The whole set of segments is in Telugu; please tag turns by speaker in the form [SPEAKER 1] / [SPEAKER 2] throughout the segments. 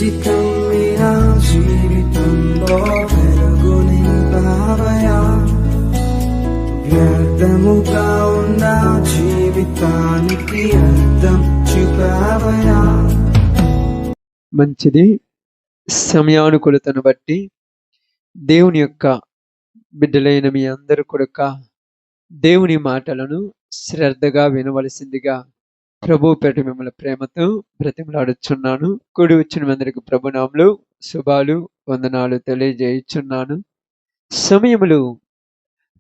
[SPEAKER 1] జీవితం మీరా జీవితంలో వెలుగు నింపావయా, వ్యర్థముగా ఉన్న జీవితానికి అర్థం చూపావయా.
[SPEAKER 2] మంచిది. సమయానుకూలతను బట్టి దేవుని యొక్క బిడ్డలైన మీ అందరూ కూడా దేవుని మాటలను శ్రద్ధగా వినవలసిందిగా ప్రభు పేట మిమ్మల్ని ప్రేమతో బ్రతిమలాడుచున్నాను. కూడి వచ్చిన అందరికి ప్రభునాములు శుభాలు వందనాలు తెలియజేయుచున్నాను. సమయములు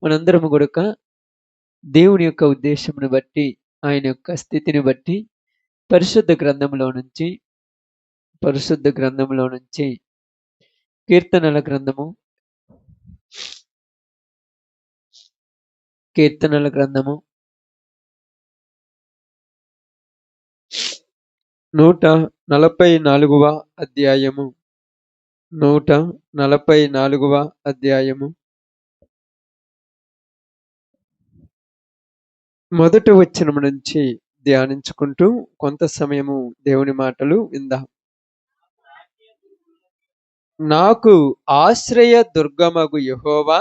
[SPEAKER 2] మనందరము కూడా దేవుని యొక్క ఉద్దేశమును బట్టి, ఆయన యొక్క స్థితిని బట్టి పరిశుద్ధ గ్రంథంలో నుంచి కీర్తనల గ్రంథము 144వ అధ్యాయము 144వ అధ్యాయము మొదటి వచనం నుంచి ధ్యానించుకుంటూ కొంత సమయము దేవుని మాటలు విందాం. నాకు ఆశ్రయ దుర్గమగు యెహోవా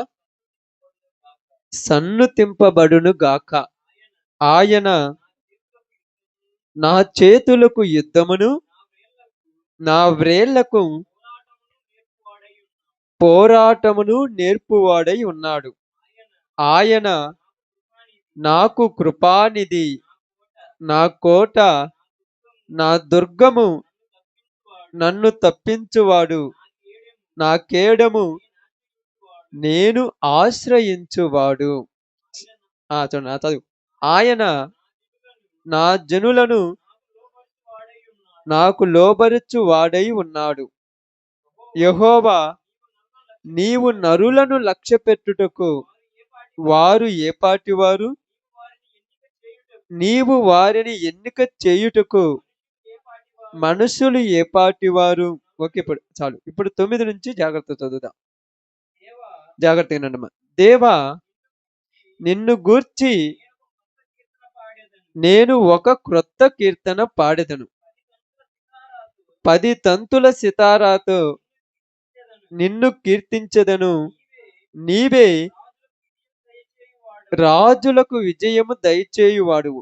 [SPEAKER 2] సన్నుతింపబడును గాక. ఆయన నా చేతులకు యుద్ధమును, నా వ్రేళ్లకు పోరాటమును నేర్పువాడై ఉన్నాడు. ఆయన నాకు కృపానిధి, నా కోట, నా దుర్గము, నన్ను తప్పించువాడు, నా కేడము, నేను ఆశ్రయించువాడు. చదువు. ఆయన నా జనులను నాకు లోబరచు వాడై ఉన్నాడు. యెహోవా, నీవు నరులను లక్ష్యపెట్టుటకు వారు ఏపాటివారు? నీవు వారిని ఎన్నిక చేయుటకు మనుషులు ఏపాటివారు? ఓకే, ఇప్పుడు చాలు. ఇప్పుడు 9 నుంచి జాగ్రత్త చదువుదాం. జాగ్రత్తగా వినండి. దేవా, నిన్ను గూర్చి నేను ఒక క్రొత్త కీర్తన పాడెదను. 10 తంతుల సితారాతో నిన్ను కీర్తించెదను. నీవే రాజులకు విజయము దయచేయువాడువు.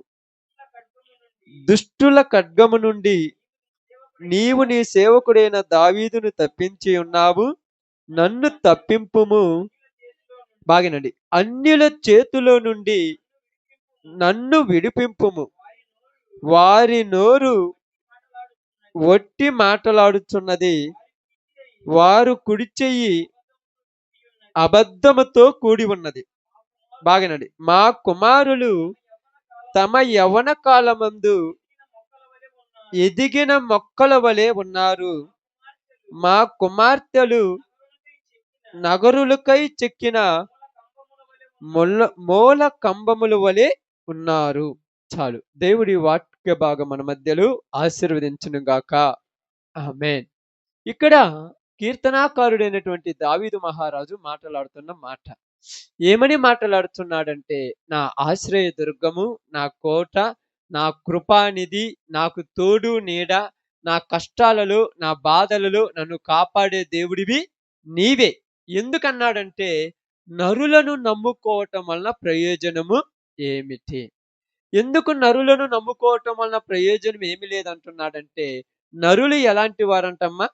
[SPEAKER 2] దుష్టుల ఖడ్గము నుండి నీవు నీ సేవకుడైన దావీదును తప్పించి ఉన్నావు. నన్ను తప్పింపుము. బాగినండి. అన్యుల చేతిలో నుండి నన్ను విడిపింపుము. వారి నోరు ఒట్టి మాటలాడుచున్నది. వారు కుడి చెయ్యి అబద్ధముతో కూడి ఉన్నది. బాగినండి. మా కుమారులు తమ యవ్వన కాలమందు ఎదిగిన మొక్కల వలె ఉన్నారు. మా కుమార్తెలు నగరులకై చెక్కిన మూల కంబముల వలె ఉన్నారు. చాలు. దేవుడి వాక్య భాగం మన మధ్యలో ఆశీర్వదించును గాక. ఆమేన్. ఇక్కడ కీర్తనాకారుడైనటువంటి దావీదు మహారాజు మాట్లాడుతున్న మాట ఏమని మాట్లాడుతున్నాడంటే, నా ఆశ్రయ దుర్గము, నా కోట, నా కృపానిధి, నాకు తోడు నీడ, నా కష్టాలలో, నా బాధలలో నన్ను కాపాడే దేవుడివి నీవే. ఎందుకన్నాడంటే, నరులను నమ్ముకోవటం వలన ప్రయోజనము ఏమిటి? ఎందుకు నరులను నమ్ముకోవటం వలన ప్రయోజనం ఏమి లేదంటున్నాడంటే, నరులు ఎలాంటి వారంటమ్మా?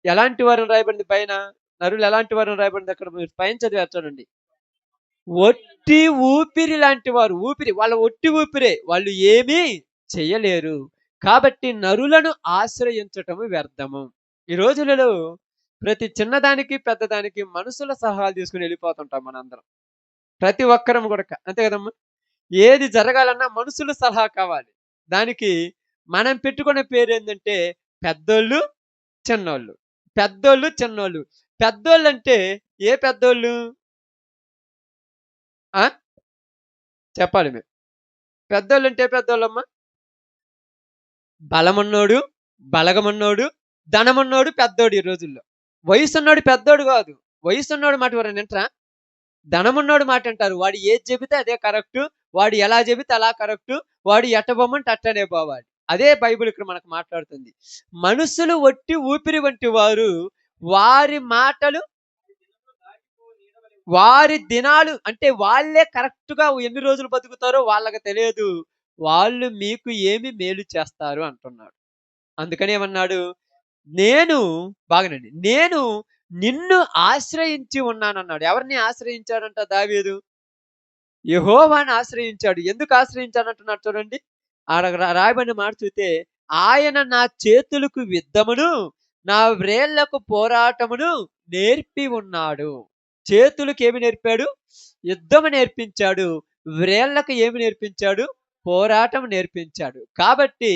[SPEAKER 2] ఎలాంటి వారని రాయబడింది పైన? నరులు ఎలాంటి వారని రాయబడింది అక్కడ మీరు పైన చదివారు చూడండి. ఒట్టి ఊపిరి లాంటి వారు. వాళ్ళ ఒట్టి ఊపిరే, వాళ్ళు ఏమీ చెయ్యలేరు. కాబట్టి నరులను ఆశ్రయించటము వ్యర్థము. ఈ రోజులలో ప్రతి చిన్నదానికి పెద్దదానికి మనుషుల సహాయాలు తీసుకుని వెళ్ళిపోతుంటాం మనందరం. ప్రతి ఒక్కరం కూడా అంతే కదమ్మా. ఏది జరగాలన్నా మనుషుల సలహా కావాలి. దానికి మనం పెట్టుకునే పేరు ఏంటంటే పెద్దోళ్ళు చిన్నోళ్ళు. పెద్దోళ్ళు అంటే ఏ పెద్దోళ్ళు చెప్పాలి మీరు. పెద్దోళ్ళు అంటే పెద్దోళ్ళమ్మా, బలమున్నోడు, బలగమున్నోడు, ధనమున్నోడు పెద్దోడు. ఈ రోజుల్లో వయసున్నోడు పెద్దోడు కాదు. వయసున్నోడు మాట ఎవరైనా వింటరా? ధనమున్నోడు మాట అంటారు. వాడు ఏది చెబితే అదే కరెక్ట్, వాడు ఎలా చెబితే అలా కరెక్ట్, వాడు ఎట్ట బొమ్మంటే అట్టనే పోవాలి. అదే బైబిల్ ఇక్కడ మనకు మాట్లాడుతుంది. మనుషులు ఒట్టి ఊపిరి వంటి వారు, వారి మాటలు వారి దినాలు అంటే వాళ్ళే కరెక్ట్‌గా ఎన్ని రోజులు బతుకుతారో వాళ్ళకి తెలియదు. వాళ్ళు మీకు ఏమి మేలు చేస్తారు అంటున్నాడు. అందుకని ఏమన్నాడు? నేను బాగానండి. నేను నిన్ను ఆశ్రయించి ఉన్నానన్నాడు. ఎవరిని ఆశ్రయించాడంట దావీదు? యెహోవాను ఆశ్రయించాడు. ఎందుకు ఆశ్రయించాడంటున్నాడు చూడండి. ఆడ రాయబడిన మాట చూస్తే, ఆయన నా చేతులకు విద్దమును, నా వ్రేళ్లకు పోరాటమును నేర్పి ఉన్నాడు. చేతులకు ఏమి నేర్పాడు? యుద్ధము నేర్పించాడు. వ్రేళ్లకు ఏమి నేర్పించాడు? పోరాటం నేర్పించాడు. కాబట్టి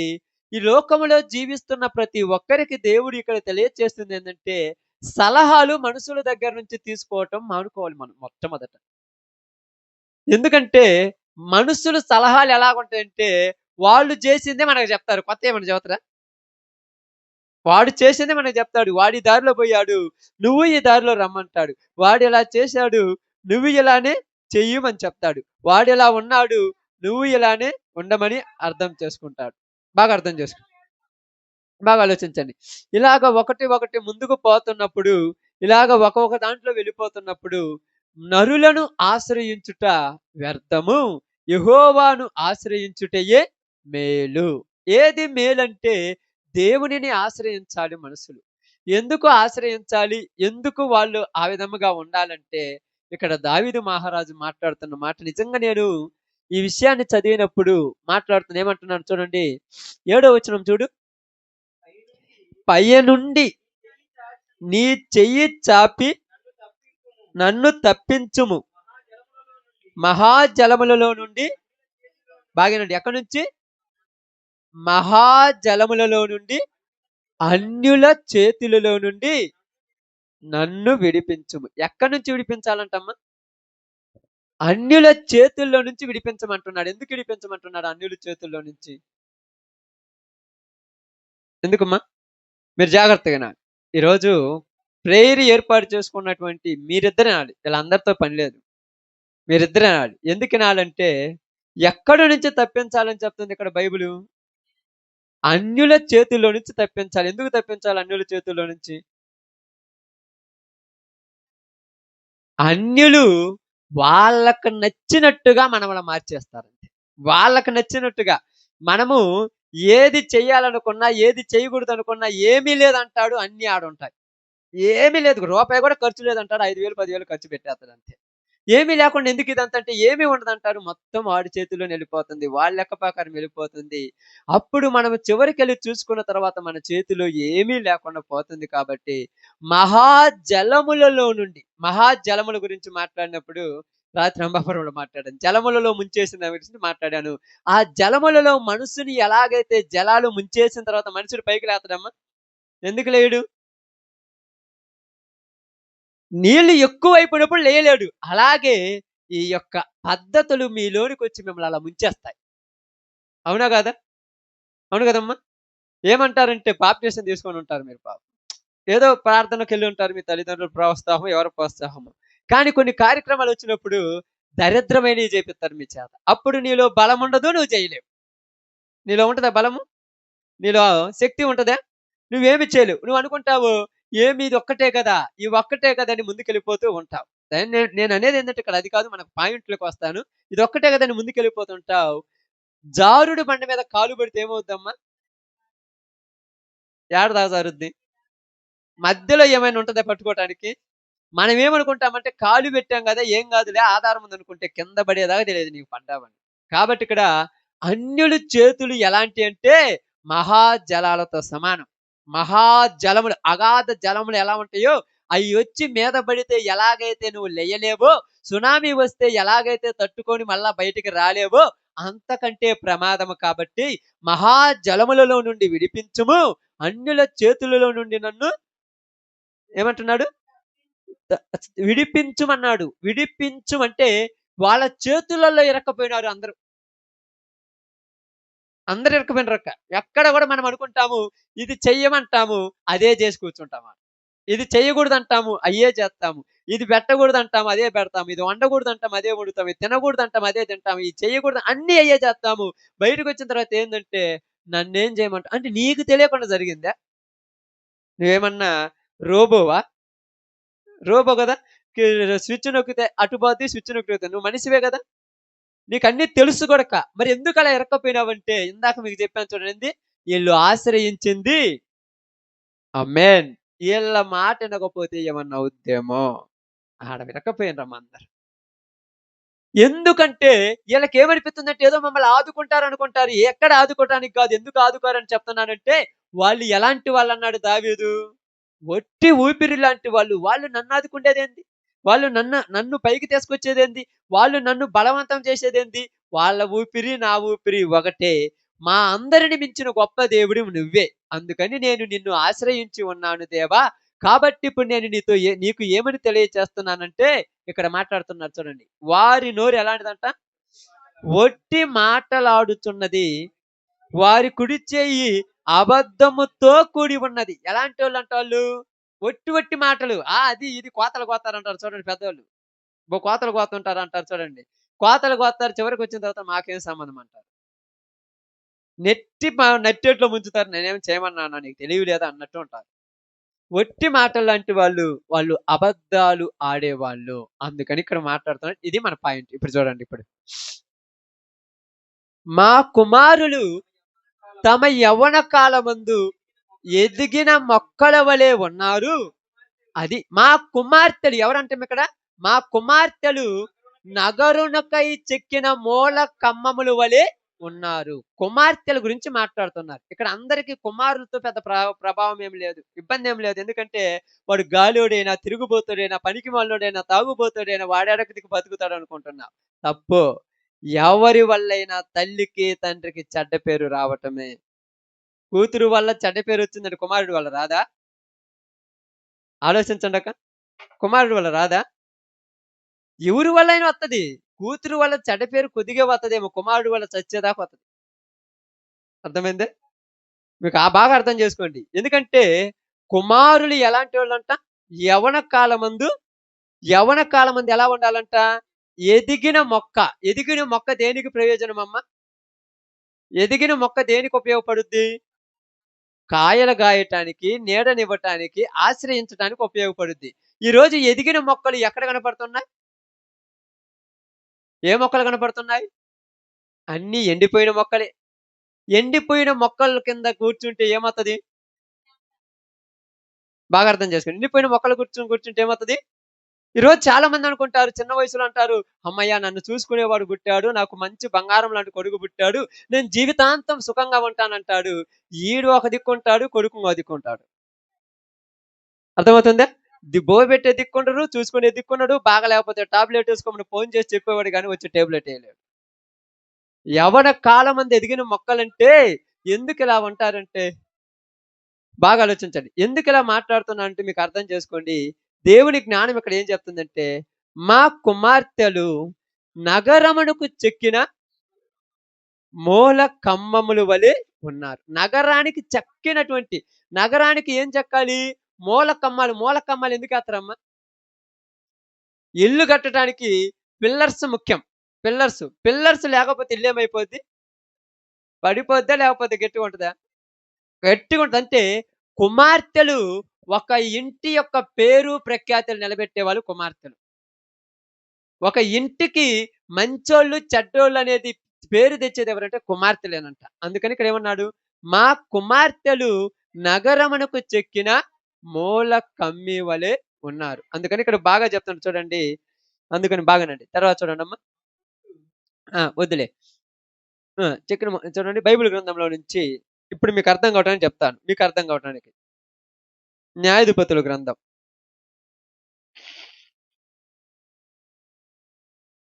[SPEAKER 2] ఈ లోకములో జీవిస్తున్న ప్రతి ఒక్కరికి దేవుడు ఇక్కడ తెలియజేస్తుంది ఏందంటే, సలహాలు మనుషుల దగ్గర నుంచి తీసుకోవటం మానుకోవాలి మనం మొట్టమొదట. ఎందుకంటే మనుషులు సలహాలు ఎలాగుంటాయంటే, వాళ్ళు చేసిందే మనకు చెప్తారు. కొత్తయేమన్నా చెబుతారా? వాడు చేసిందే మనకు చెప్తాడు. వాడు ఈ దారిలో పోయాడు, నువ్వు ఈ దారిలో రమ్మంటాడు. వాడు ఇలా చేశాడు, నువ్వు ఇలానే చెయ్యమని చెప్తాడు. వాడిలా ఉన్నాడు, నువ్వు ఇలానే ఉండమని అర్థం చేసుకుంటాడు. బాగా అర్థం చేసుకో. బాగా ఆలోచించండి. ఇలాగ ఒకటి ఒకటి ముందుకు పోతున్నప్పుడు, ఇలాగ ఒక్కొక్క దాంట్లో వెళ్ళిపోతున్నప్పుడు, నరులను ఆశ్రయించుట వ్యర్థము, యెహోవాను ఆశ్రయించుటయే మేలు. ఏది మేలంటే దేవునిని ఆశ్రయించాలి మనుషులు. ఎందుకు ఆశ్రయించాలి? ఎందుకు వాళ్ళు ఆ విధముగా ఉండాలంటే, ఇక్కడ దావీదు మహారాజు మాట్లాడుతున్న మాట నిజంగా నేను ఈ విషయాన్ని చదివినప్పుడు మాట్లాడుతున్నా ఏమంటున్నాను చూడండి. 7వ వచనం చూడు. పైనుండి నీ చెయ్యి చాపి నన్ను తప్పించుము. మహాజలములలో నుండి బాగేనండి. ఎక్కడి నుంచి? మహాజలములలో నుండి, అన్యుల చేతులలో నుండి నన్ను విడిపించుము. ఎక్కడి నుంచి విడిపించాలంటమ్మా? అన్యుల చేతుల్లో నుంచి విడిపించమంటున్నాడు. ఎందుకు విడిపించమంటున్నాడు అన్యుల చేతుల్లో నుంచి? ఎందుకమ్మా? మీరు జాగ్రత్తగా వినాలి. ఈరోజు ప్రేయర్ ఏర్పాటు చేసుకున్నటువంటి మీరిద్దరే వినాలి. వీళ్ళందరితో పని లేదు. మీరిద్దరే వినాలి. ఎందుకు వినాలంటే, ఎక్కడి నుంచి తప్పించాలని చెప్తుంది ఇక్కడ బైబిలు? అన్యుల చేతుల్లో నుంచి తప్పించాలి. ఎందుకు తప్పించాలి అన్యుల చేతుల్లో నుంచి? అన్యులు వాళ్ళకు నచ్చినట్టుగా మనల్ని మార్చేస్తారంతే. వాళ్ళకు నచ్చినట్టుగా. మనము ఏది చెయ్యాలనుకున్నా, ఏది చేయకూడదనుకున్నా ఏమీ లేదంటాడు, అన్నీ ఆడుంటాయి. ఏమీ లేదు. రూపాయి కూడా ఖర్చు లేదంటాడు. 5,000, 10,000 ఖర్చు పెట్టేస్తాడు అంతే. ఏమీ లేకుండా ఎందుకు ఇదంతా అంటే ఏమీ ఉండదంటారు. మొత్తం వాడి చేతుల్లోనే వెళ్ళిపోతుంది. వాళ్ళ లెక్క ప్రకారం వెళ్ళిపోతుంది. అప్పుడు మనం చివరికెళ్ళి చూసుకున్న తర్వాత మన చేతిలో ఏమీ లేకుండా పోతుంది కాబట్టి, మహాజలములలో నుండి మహాజలముల గురించి మాట్లాడినప్పుడు రాత్రి అంబాపురంలో మాట్లాడాను. జలములలో ముంచేసిన గురించి మాట్లాడాను. ఆ జలములలో మనుషుని ఎలాగైతే జలాలు ముంచేసిన తర్వాత మనుషుడు పైకి లేస్తాడమ్మా? ఎందుకు లేయడు? నీళ్లు ఎక్కువైపోయినప్పుడు లేయలేడు. అలాగే ఈ యొక్క పద్ధతులు మీలోనికొచ్చి మిమ్మల్ని అలా ముంచేస్తాయి. అవునా కాదా? అవును కదమ్మా? ఏమంటారంటే బాప్టిసం తీసుకొని ఉంటారు మీరు పాపం. ఏదో ప్రార్థనకెళ్ళి ఉంటారు. మీ తల్లిదండ్రుల ప్రోత్సాహం, ఎవరి ప్రోత్సాహమో. కానీ కొన్ని కార్యక్రమాలు వచ్చినప్పుడు దరిద్రమైనవి చేపిస్తారు మీ చేత. అప్పుడు నీలో బలం ఉండదు, నువ్వు చేయలేవు. నీలో ఉంటదా బలము? నీలో శక్తి ఉంటదా? నువ్వేమి చేయలేవు. నువ్వు అనుకుంటావు, ఏమి ఇది ఒక్కటే కదా, ఈ ఒక్కటే కదా అని ముందుకెళ్ళిపోతూ ఉంటావు. నేను అనేది ఏంటంటే ఇక్కడ అది కాదు, మనకు పాయింట్లోకి వస్తాను. ఇది ఒక్కటే కదా అని ముందుకెళ్ళిపోతుంటావు. జారుడు బండ మీద కాలు పెడితే ఏమవుద్దమ్మా? ఏడ దాకా జారుద్ది? మధ్యలో ఏమైనా ఉంటదా పట్టుకోవటానికి? మనం ఏమనుకుంటామంటే కాలు పెట్టాం కదా, ఏం కాదులే, ఆధారం ఉందనుకుంటే కింద పడేదాకా తెలియదు నీకు పడ్డావని. కాబట్టి ఇక్కడ అన్యుల చేతులు ఎలాంటి అంటే మహాజలాలతో సమానం. మహాజలములు, అగాధ జలములు ఎలా ఉంటాయో అవి వచ్చి మీద పడితే ఎలాగైతే నువ్వు లేయలేవో, సునామీ వస్తే ఎలాగైతే తట్టుకొని మళ్ళా బయటికి రాలేవో అంతకంటే ప్రమాదము. కాబట్టి మహాజలములలో నుండి విడిపించుము, అన్యుల చేతులలో నుండి నన్ను ఏమంటున్నాడు? విడిపించుమన్నాడు. విడిపించుమంటే వాళ్ళ చేతులలో ఇరక్కపోయినారు అందరూ. అందరూ ఇరక్కపోయినారక్క. ఎక్కడ కూడా మనం అనుకుంటాము, ఇది చెయ్యమంటాము, అదే చేసి కూర్చుంటాము. ఇది చెయ్యకూడదంటాము, అయ్యే చేస్తాము. ఇది పెట్టకూడదంటాము, అదే పెడతాము. ఇది వండకూడదంటాము, అదే వండుతాము. ఇది తినకూడదంటాము, అదే తింటాము. ఇది చెయ్యకూడదు అన్నీ అయ్యే చేస్తాము. బయటకు వచ్చిన తర్వాత ఏందంటే నన్నేం చేయమంటావు అంటే నీకు తెలియకుండా జరిగిందా? నువ్వేమన్నా రోబోవా? రోబో కదా! స్విచ్ నొక్కితే అటు పోద్ది, స్విచ్ నొక్కితే నువ్వు మనిషివే కదా! నీకన్నీ తెలుసు గూడక. మరి ఎందుకలా ఇరక్కపోయినావంటే ఇందాక మీకు చెప్పాను చూడండి. ఈళ్ళు ఆశ్రయించింది ఆమేన్. ఈళ్ళ మాట ఇనకపోతే ఏమన్నా అవుద్దేమో! ఆడ ఇరక్కపోయినరమ్మ అందరు. ఎందుకంటే ఈళ్ళకేమనిపిస్తుందంటే ఏదో మమ్మల్ని ఆదుకుంటారనుకుంటారు. ఎక్కడ ఆదుకోవటానికి కాదు. ఎందుకు ఆదుకోరని చెప్తున్నానంటే, వాళ్ళు ఎలాంటి వాళ్ళన్నాడు దావీదు? ఒట్టి ఊపిరి లాంటి వాళ్ళు. వాళ్ళు నన్నాదుకుండేదేంది? వాళ్ళు నన్ను పైకి తీసుకొచ్చేదేంది? వాళ్ళు నన్ను బలవంతం చేసేదేంది? వాళ్ళ ఊపిరి, నా ఊపిరి ఒకటే. మా అందరిని మించిన గొప్ప దేవుడివి నువ్వే. అందుకని నేను నిన్ను ఆశ్రయించి ఉన్నాను దేవా! కాబట్టి ఇప్పుడు నేను నీకు ఏమని తెలియచేస్తున్నానంటే, ఇక్కడ మాట్లాడుతున్నారు చూడండి. వారి నోరు ఎలాంటిదంట? ఒట్టి మాటలాడుచున్నది. వారి కుడి చెయ్యి అబద్ధముతో కూడి ఉన్నది. ఎలాంటోళ్ళంట వాళ్ళు? ఒట్టి ఒట్టి మాటలు. అది ఇది కోతలు కోత్తారంటారు చూడండి పెద్దోళ్ళు. కోతలు కోతుంటారంటారు చూడండి. కోతలు కోత్తారు చివరికొచ్చిన తర్వాత మాకేం సంబంధం అంటారు. నట్టేట్లో ముంచుతారు. నేనేమి చేయమన్నానా నీకు తెలివి లేదా అన్నట్టు ఉంటారు. ఒట్టి మాటల్లాంటి వాళ్ళు, వాళ్ళు అబద్ధాలు ఆడేవాళ్ళు. అందుకని ఇక్కడ మాట్లాడుతున్నాడు. ఇది మన పాయింట్. ఇప్పుడు చూడండి ఇప్పుడు. మా కుమారులు తమ యవ్వన కాలమందు ఎదిగిన మొక్కల వలె ఉన్నారు. అది మా కుమార్తెలు ఎవరంటే ఇక్కడ? మా కుమార్తెలు నగరునకై చెక్కిన మూల కమ్మముల వలె ఉన్నారు. కుమార్తెల గురించి మాట్లాడుతున్నారు. ఇక్కడ అందరికి కుమారులతో పెద్ద ప్రభావం ఏమి లేదు. ఇబ్బంది ఏమి లేదు. ఎందుకంటే వాడు గాలోడైనా, తిరుగుబోతుడైనా, పనికిమాలినోడైనా, తాగుబోతుడైనా వాడెడకి బతుకుతాడు అనుకుంటున్నావు. తప్పు. ఎవరి వల్లైనా తల్లికి, తండ్రికి చెడ్డ పేరు రావటమే. కూతురు వల్ల చెడ్డ పేరు వచ్చిందంటే కుమారుడి వల్ల రాదా? ఆలోచించండక్క. కుమారుడి వల్ల రాదా? ఎవరి వల్లైనా వత్తది. కూతురు వల్ల చెడ్డ పేరు కొద్దిగా వత్తదేమో. కుమారుడు వల్ల చచ్చేదాకా వత్తది. అర్థమైందా? మీకు బాగా అర్థం చేసుకోండి. ఎందుకంటే కుమారులు ఎలాంటి వాళ్ళంట? యవ్వన కాలమందు ఎలా ఉండాలంట? ఎదిగిన మొక్క. ఎదిగిన మొక్క దేనికి ప్రయోజనమమ్మ? ఎదిగిన మొక్క దేనికి ఉపయోగపడుద్ది? కాయలు గాయటానికి, నీడనివ్వటానికి, ఆశ్రయించటానికి ఉపయోగపడుద్ది. ఈరోజు ఎదిగిన మొక్కలు ఎక్కడ కనపడుతున్నాయి? ఏ మొక్కలు కనపడుతున్నాయి? అన్నీ ఎండిపోయిన మొక్కలే. ఎండిపోయిన మొక్కల కింద కూర్చుంటే ఏమవుతది? బాగా అర్థం చేసుకోండి. ఎండిపోయిన మొక్కలు కూర్చుంటే ఏమవుతది? ఈరోజు చాలా మంది అనుకుంటారు, చిన్న వయసులో అంటారు, హమ్మయ్య! నన్ను చూసుకునేవాడు పుట్టాడు. నాకు మంచి బంగారం లాంటి కొడుకు పుట్టాడు. నేను జీవితాంతం సుఖంగా ఉంటానంటాడు. ఈడు ఒక దిక్కుంటాడు, కొడుకు ఇంకో దిక్కుంటాడు. అర్థమవుతుందా? బోబెట్టే దిక్కుండరు, చూసుకునే దిక్కున్నాడు. బాగా లేకపోతే టాబ్లెట్ ఏసుకోమని ఫోన్ చేసి చెప్పేవాడు గాని వచ్చి టాబ్లెట్ ఎయలేడు. యవ్వన కాలమందు ఎదిగిన మొక్కలంటే ఎందుకిలా ఉంటారంటే బాగా ఆలోచించండి. ఎందుకిలా మాట్లాడుతున్నా అంటే మీకు అర్థం చేసుకోండి. దేవుని జ్ఞానం ఇక్కడ ఏం చెప్తుందంటే, మా కుమార్తెలు నగరమునకు చెక్కిన మూల కమ్మముల వలె ఉన్నారు. నగరానికి చెక్కినటువంటి నగరానికి ఏం చెక్కాలి? మూల కమ్మాలు. మూల కమ్మాలు ఎందుకేత్తరమ్మా? ఇల్లు కట్టడానికి పిల్లర్స్ ముఖ్యం. పిల్లర్స్ లేకపోతే ఇల్లేమైపోద్ది? పడిపోద్దా? లేకపోతే గట్టిగా ఉంటదా? గట్టిగా ఉంటది. అంటే కుమార్తెలు ఒక ఇంటి యొక్క పేరు ప్రఖ్యాతులు నిలబెట్టేవాళ్ళు కుమార్తెలు. ఒక ఇంటికి మంచోళ్ళు, చెడ్డోళ్ళు అనేది పేరు తెచ్చేది ఎవరంటే కుమార్తెలేనంట. అందుకని ఇక్కడ ఏమన్నాడు? మా కుమార్తెలు నగరమునకు చెక్కిన మూల కమ్మి వలె ఉన్నారు. అందుకని ఇక్కడ బాగా చెప్తున్నాడు చూడండి. అందుకని బాగానండి. తర్వాత చూడండమ్మా. వద్దులే. చెక్కిన చూడండి బైబిల్ గ్రంథంలో నుంచి ఇప్పుడు మీకు అర్థం కావటానికి చెప్తాను. మీకు అర్థం కావటానికి. న్యాయాధిపతుల గ్రంథం.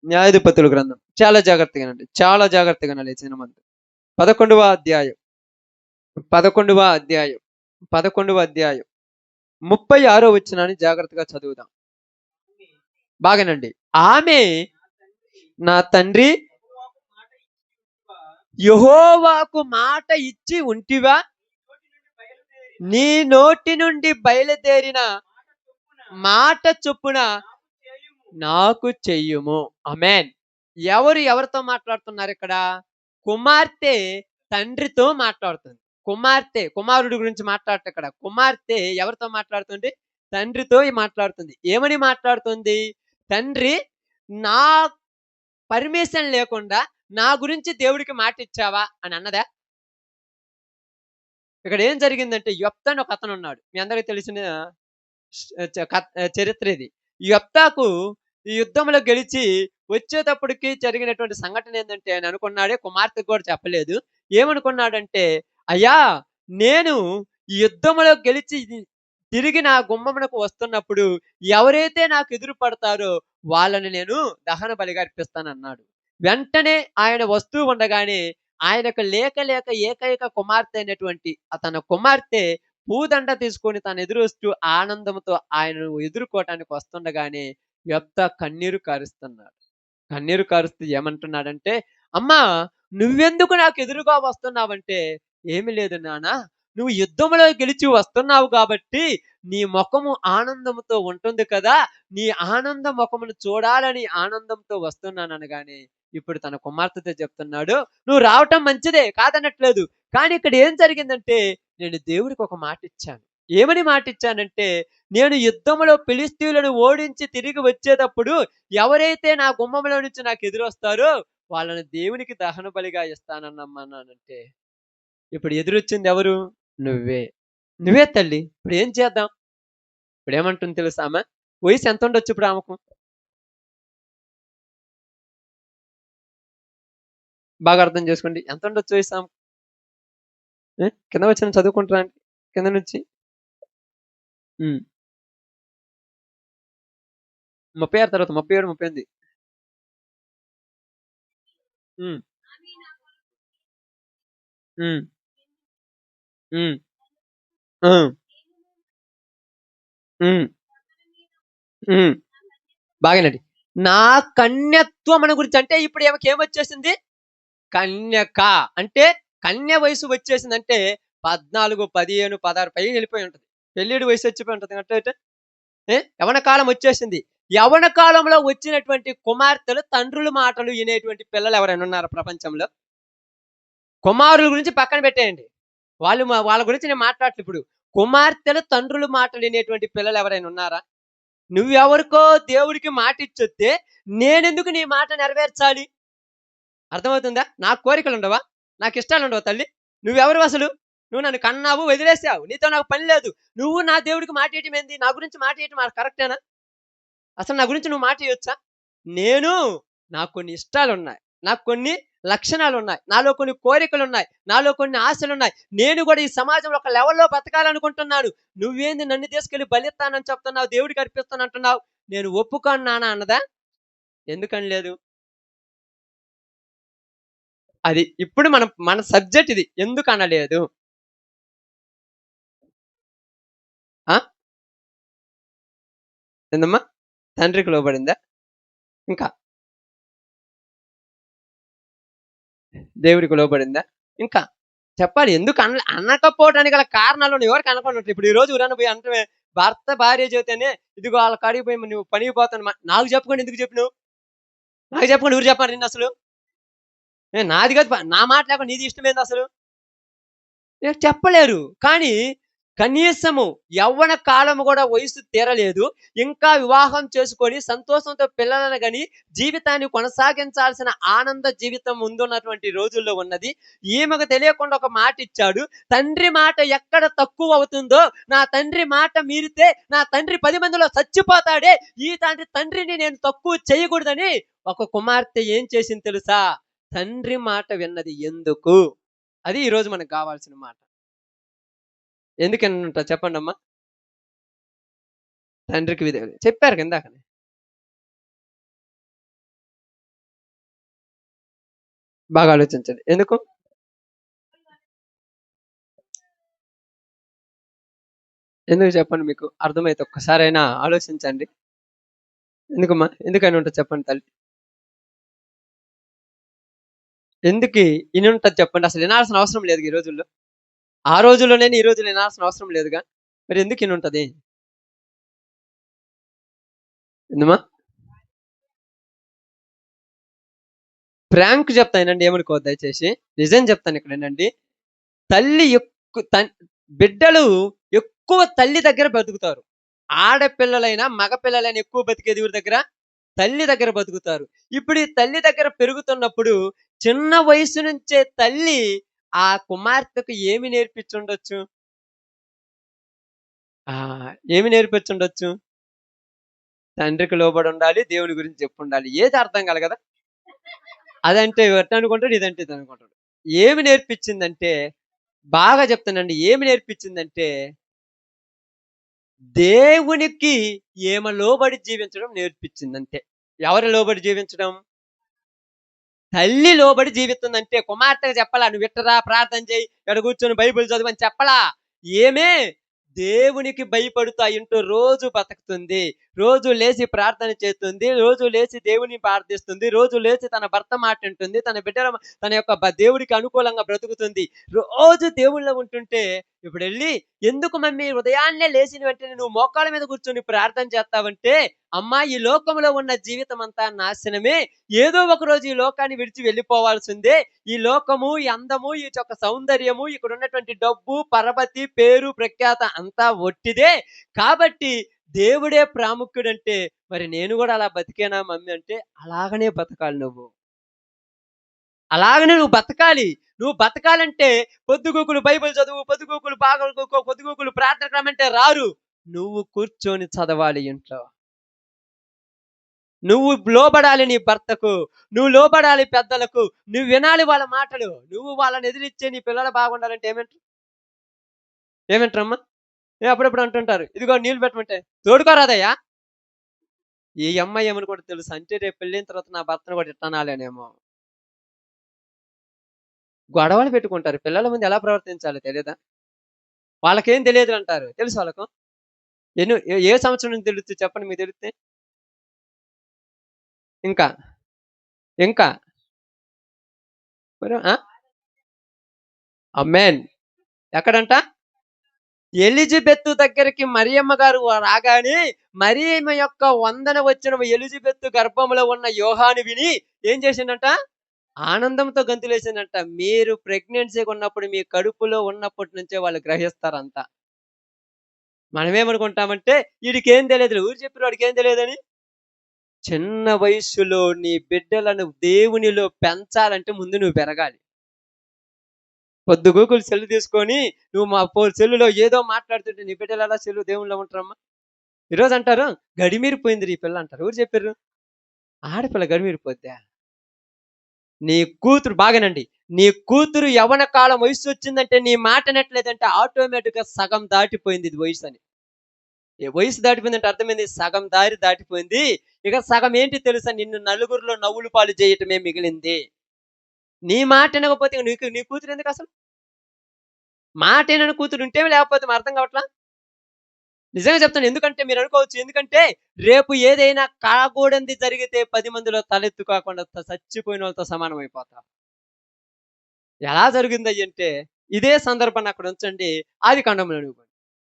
[SPEAKER 2] న్యాయాధిపతుల గ్రంథం. చాలా జాగ్రత్తగా వినండి. చాలా జాగ్రత్తగా వినాలి ఈ సినిమాని. 11వ అధ్యాయం. 11వ అధ్యాయం. 11వ అధ్యాయం. 36వ వచనాన్ని జాగ్రత్తగా చదువుదాం. బాగానండి. ఆమె నా తండ్రి యెహోవాకు మాట ఇచ్చి ఉంటివా? నీ నోటి నుండి బయలుదేరిన మాట చొప్పున నాకు చెయ్యుము. ఆమేన్. ఎవరితో మాట్లాడుతున్నారు ఇక్కడ? కుమార్తె తండ్రితో మాట్లాడుతుంది. కుమారుడు గురించి మాట్లాడట ఇక్కడ. కుమార్తె ఎవరితో మాట్లాడుతుంది? తండ్రితో మాట్లాడుతుంది. ఏమని మాట్లాడుతుంది? తండ్రి, నా పర్మిషన్ లేకుండా నా గురించి దేవుడికి మాట ఇచ్చావా అని అన్నదా? ఇక్కడ ఏం జరిగిందంటే, యొప్తా అని ఒక అతను ఉన్నాడు. మీ అందరికీ తెలిసిన చరిత్ర ఇది. యొప్తాకు ఈ యుద్ధంలో గెలిచి వచ్చేటప్పటికి జరిగినటువంటి సంఘటన ఏంటంటే, ఆయన అనుకున్నాడే, కుమార్తెకు కూడా చెప్పలేదు. ఏమనుకున్నాడంటే, అయ్యా, నేను ఈ యుద్ధంలో గెలిచి తిరిగి నా గుమ్మమునకు వస్తున్నప్పుడు ఎవరైతే నాకు ఎదురు పడతారో వాళ్ళని నేను దహన బలిగా అర్పిస్తానన్నాడు. వెంటనే ఆయన వస్తూ ఉండగానే ఆయనకు లేక లేక ఏకైక కుమార్తె అయినటువంటి తన కుమార్తె పూదండ తీసుకొని తను ఎదురొస్తూ ఆనందంతో ఆయనను ఎదుర్కోవటానికి వస్తుండగానే యొప్తా కన్నీరు కారుస్తున్నాడు. కన్నీరు కారుస్తూ ఏమంటున్నాడంటే, అమ్మా, నువ్వెందుకు నాకు ఎదురుగా వస్తున్నావంటే, ఏమి లేదు నాన్న, నువ్వు యుద్ధంలో గెలిచి వస్తున్నావు కాబట్టి నీ ముఖము ఆనందంతో ఉంటుంది కదా, నీ ఆనంద ముఖమును చూడాలని ఆనందంతో వస్తున్నాను అనగానే ఇప్పుడు తన కుమార్తెతో చెప్తున్నాడు, నువ్వు రావటం మంచిదే, కాదనట్లేదు. కానీ ఇక్కడ ఏం జరిగిందంటే, నేను దేవుడికి ఒక మాట ఇచ్చాను. ఏమని మాట ఇచ్చానంటే, నేను యుద్ధంలో ఫిలిష్తీయులను ఓడించి తిరిగి వచ్చేటప్పుడు ఎవరైతే నా గుమ్మంలో నుంచి నాకు ఎదురొస్తారో వాళ్ళని దేవునికి దహన బలిగా ఇస్తానన్నమ్మన్నానంటే, ఇప్పుడు ఎదురొచ్చింది ఎవరు? నువ్వే. నువ్వే తల్లి. ఇప్పుడు ఏం చేద్దాం? ఇప్పుడు ఏమంటుంది తెలుసా ఆమె? వయసు ఎంత ఉండొచ్చు ఇప్పుడు ఆమెకు? బాగా అర్థం చేసుకోండి. ఎంత ఉండొచ్చు వయసు ఆమెకు? కింద వచ్చిన చదువుకుంటారా అండి కింద నుంచి? 36 తర్వాత 37, 38. ఉమ్, ఉమ్, ఉమ్, ఉమ్, ఉమ్, ఉమ్. బాగానండి. నా కన్యత్వం అని గురించి అంటే ఇప్పుడు ఏమకి ఏమొచ్చేసింది? కన్యక అంటే కన్య వయసు వచ్చేసిందంటే 14, 15, 16 పైకి వెళ్ళిపోయి ఉంటది. పెళ్ళిడి వయసు వచ్చిపోయి ఉంటది. అంటే యవన కాలం వచ్చేసింది. యవన కాలంలో వచ్చినటువంటి కుమార్తెలు తండ్రుల మాటలు వినేటువంటి పిల్లలు ఎవరైనా ఉన్నారా ప్రపంచంలో? కుమారుల గురించి పక్కన పెట్టేయండి. వాళ్ళ గురించి నేను మాట్లాడట్లేదు ఇప్పుడు. కుమార్తెలు తండ్రుల మాటలు వినేటువంటి పిల్లలు ఎవరైనా ఉన్నారా? నువ్వెవరికో దేవుడికి మాట ఇచ్చొస్తే నేనెందుకు నీ మాట నెరవేర్చాలి? అర్థమవుతుందా? నాకు కోరికలు ఉండవా? నాకు ఇష్టాలు ఉండవా తల్లి? నువ్వెవరు అసలు? నువ్వు నన్ను కన్నావు, వదిలేసావు. నీతో నాకు పని లేదు. నువ్వు నా దేవుడికి మాట ఇయటం ఏంది? నా గురించి మాట ఇయటం కరెక్టేనా? అసలు నా గురించి నువ్వు మాట ఇయ్యొచ్చా? నాకు కొన్ని ఇష్టాలున్నాయి. నాకు కొన్ని లక్షణాలున్నాయి. నాలో కొన్ని కోరికలున్నాయి. నాలో కొన్ని ఆశలున్నాయి. నేను కూడా ఈ సమాజంలో ఒక లెవెల్‌లో బతకాలనుకుంటున్నాను. నువ్వేంది నన్ను తీసుకెళ్ళి బలిస్తానని చెప్తున్నావు, దేవుడికి అర్పిస్తానంటున్నావు. నేను ఒప్పుకోను నాన్న అన్నదా? ఎందుకనలేదు? అది ఇప్పుడు మన సబ్జెక్ట్ ఇది. ఎందుకనలేదు? ఆ? ఏందమ్మా? తండ్రికి లోబడిందా? ఇంకా దేవుడికి లోబడిందా? ఇంకా చెప్పాలి. ఎందుకు అనకపోవడానికి గల కారణాలు ఎవరికి అనకుండా ఇప్పుడు ఈ రోజు ఊరన్న పోయి అంటే భర్త భార్య చెబితేనే ఇదిగో వాళ్ళ కాడికి పోయి నువ్వు పనికి పోతాను నాకు చెప్పకుండా ఎందుకు చెప్పినావు? నాకు చెప్పకుండా ఎవరు చెప్పారు నిన్ను అసలు? నాది కాదు, నా మాట లేకుండా నీది ఇష్టమేంది అసలు? చెప్పలేరు. కానీ కనీసము యవ్వన కాలము కూడా వయసు తీరలేదు. ఇంకా వివాహం చేసుకొని సంతోషంతో పిల్లలను గని జీవితాన్ని కొనసాగించాల్సిన ఆనంద జీవితం ముందున్నటువంటి రోజుల్లో ఉన్నది. ఈమెకు తెలియకుండా ఒక మాట ఇచ్చాడు. తండ్రి మాట ఎక్కడ తక్కువ అవుతుందో, నా తండ్రి మాట మీరితే నా తండ్రి 10 మందిలో చచ్చిపోతాడే, ఈ తండ్రిని నేను తక్కువ చేయకూడదని ఒక కుమార్తె ఏం చేసింది తెలుసా? తండ్రి మాట విన్నది. ఎందుకు? అది ఈరోజు మనకు కావాల్సిన మాట. ఎందుకనంట చెప్పండమ్మా? తండ్రికి చెప్పారు ఇందాకనే. బాగా ఆలోచించండి. ఎందుకు? ఎందుకు చెప్పండి, మీకు అర్థమైతే ఒక్కసారైనా ఆలోచించండి. ఎందుకమ్మా? ఎందుకని ఉంటది చెప్పండి తల్లి? ఎందుకు ఇని ఉంటది చెప్పండి? అసలు వినాల్సిన అవసరం లేదు ఈ రోజుల్లో. ఆ రోజుల్లోనే ఈ రోజుల్లో వినాల్సిన అవసరం లేదుగా. మరి ఎందుకు ఇని ఉంటది? ఎందుమా? ఫ్రాంక్ చెప్తానండి, ఏమనుకోవద్దు దయచేసి. నిజం చెప్తాను ఇక్కడేనండి. తల్లి బిడ్డలు ఎక్కువ తల్లి దగ్గర బతుకుతారు. ఆడపిల్లలైనా, మగ పిల్లలైనా ఎక్కువ బతికేది ఎవరి దగ్గర? తల్లి దగ్గర బతుకుతారు. ఇప్పుడు ఈ తల్లి దగ్గర పెరుగుతున్నప్పుడు చిన్న వయసు నుంచే తల్లి ఆ కుమార్తెకు ఏమి నేర్పించుండొచ్చు? ఆ! ఏమి నేర్పించుండొచ్చు? తండ్రికి లోబడి ఉండాలి, దేవుని గురించి చెప్పుండాలి. ఏది అర్థం కాలే కదా! అదంటే అట్టనుకుంటాడు, ఇదంటే ఇదనుకుంటాడు. ఏమి నేర్పించిందంటే, బాగా చెప్తానండి. ఏమి నేర్పించిందంటే, దేవునికి ఈమె లోబడి జీవించడం నేర్పించిందంతే. ఎవరు లోబడి జీవించడం? తల్లి లోబడి జీవిస్తుందంటే, కుమార్తెకు చెప్పలా, "నువ్వు ఇట్టరా, ప్రార్థన చెయ్యి, ఈడ కూర్చొని బైబిల్ చదువు" అని చెప్పలా. ఈమె దేవునికి భయపడుతూ ఆ ఇంట్లో రోజు బతుకుతుంది. రోజు లేచి ప్రార్థన చేస్తుంది. రోజు లేచి దేవుని ప్రార్థిస్తుంది. రోజు లేచి తన భర్త మాట వింటుంది. తన యొక్క దేవుడికి అనుకూలంగా బ్రతుకుతుంది. రోజు దేవుళ్ళో ఉంటుంటే, ఇప్పుడెళ్ళి, "ఎందుకు మమ్మీ ఉదయాన్నే లేచిన వెంటనే నువ్వు మోకాళ్ళ మీద కూర్చొని ప్రార్థన చేస్తావంటే, అమ్మా ఈ లోకంలో ఉన్న జీవితం అంతా నాశనమే. ఏదో ఒక రోజు ఈ లోకాన్ని విడిచి వెళ్ళిపోవాల్సిందే. ఈ లోకము, ఈ అందము, ఈ యొక్క సౌందర్యము, ఇక్కడ ఉన్నటువంటి డబ్బు, పరపతి, పేరు, ప్రఖ్యాత అంతా ఒట్టిదే. కాబట్టి దేవుడే ప్రాముఖ్యుడంటే, మరి నేను కూడా అలా బతికేనా మమ్మీ" అంటే, అలాగనే బతకాలి నువ్వు. అలాగనే నువ్వు బతకాలి. నువ్వు బతకాలంటే పొద్దుగూకులు బైబిల్ చదువు, పొద్దుగూకులు ప్రార్థనకు రమ్మంటే రారు. నువ్వు కూర్చొని చదవాలి ఇంట్లో. నువ్వు లోబడాలి నీ భర్తకు. నువ్వు లోబడాలి పెద్దలకు. నువ్వు వినాలి వాళ్ళ మాటలు. నువ్వు వాళ్ళని ఎదిరిచ్చే నీ పిల్లలు బాగుండాలంటే ఏమంటారు? ఏమంటారమ్మా? అప్పుడప్పుడు అంటుంటారు, "ఇదిగో నీళ్ళు పెట్టమంటే, తోడుకోరాదయ్యా." ఈ అమ్మాయి ఏమనుకుంటదో తెలుసా? అంటే రేపు పెళ్ళైన తర్వాత నా భర్తను కూడా ఇట్టనాలేనేమో. గొడవలు పెట్టుకుంటారు. పిల్లల ముందు ఎలా ప్రవర్తించాలో తెలీదా? వాళ్ళకేం తెలియదులంటారు. తెలుసా వాళ్ళకు? ఏ సంవత్సరం నుంచి తెలుస్తది చెప్పండి, మీకు తెలిస్తే? ఇంకా, ఇంకా మరి ఆమేన్. ఎక్కడంట? ఎలిజబెత్ దగ్గరికి మరియమ్మ గారు రాగానే, మరియమ్మ యొక్క వందన వచ్చిన ఎలిజబెత్ గర్భంలో ఉన్న యోహాను విని ఏం చేసిండంట? ఆనందంతో గంతులేసిందంట. మీరు ప్రెగ్నెన్సీగా ఉన్నప్పుడు, మీ కడుపులో ఉన్నప్పటి నుంచే వాళ్ళు గ్రహిస్తారంట. మనమేమనుకుంటామంటే, ఈడికేం తెలియదులే, ఊరు చెప్పిన వాడికేం తెలియదని. చిన్న వయస్సులో నీ బిడ్డలను దేవునిలో పెంచాలంటే ముందు నువ్వు పెరగాలి. పొద్దుగూకులు సెల్లు తీసుకొని నువ్వు సెల్లులో ఏదో మాట్లాడుతుంటే నీ బిడ్డలు ఎలా దేవునిలో ఉంటారమ్మా? ఈరోజు అంటారు, "గడిమీరిపోయిందిరా ఈ పిల్ల" అంటారు. ఎవరు చెప్పిర్రు? ఆడపిల్ల గడిమీరిపోద్దా? నీ కూతురు బాగానండి. నీ కూతురు యవ్వన కాలం వయస్సొచ్చిందంటే, నీ మాట ఇనట్లేదంటే ఆటోమేటిక్‌గా సగం దాటిపోయింది ఇది వయసని. వయసు దాటిపోయిందంటే అర్థమైంది, సగం దారి దాటిపోయింది. ఇక సగం ఏంటి తెలుసా? నిన్ను నలుగురిలో నవ్వుల పాలు చేయటమే మిగిలింది. నీ మాట ఇనకపోతే నీ కూతురు ఎందుకసలు? మాట ఇనని కూతురు ఉంటే లేకపోతే మరి అర్థం కావట్లా? నిజంగా చెప్తాను. ఎందుకంటే మీరనుకోవచ్చు, ఎందుకంటే రేపు ఏదైనా కాకూడనిది జరిగితే 10 మందిలో తలెత్తుకోకుండా చచ్చిపోయిన వాళ్ళతో సమానం అయిపోతాం. ఎలా జరిగిందయ్యంటే, ఇదే సందర్భాన్ని అక్కడ ఉంచండి. ఆదికాండంలోనికి పోండి.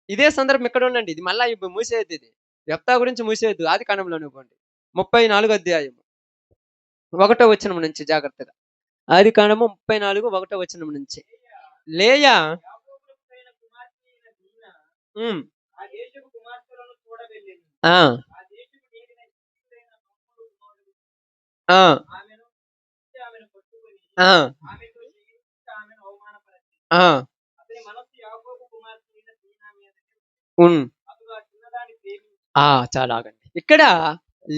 [SPEAKER 2] ఇదే సందర్భం ఇక్కడ ఉండండి. ఇది మళ్ళా ఇప్పుడు మూసేయద్దు ఇది. యెఫ్తా గురించి మూసేయద్దు. ఆదికాండంలోనికి పోండి. 34 అధ్యాయం. 1 వచనం నుంచి జాగ్రత్తగా. ఆదికాండము 34 1 వచనం నుంచి. లేయా హ్మ్. ఆ! ఆ! ఆ! ఆ! హ్మ్. ఆ! చాలా ఆగండి. ఇక్కడ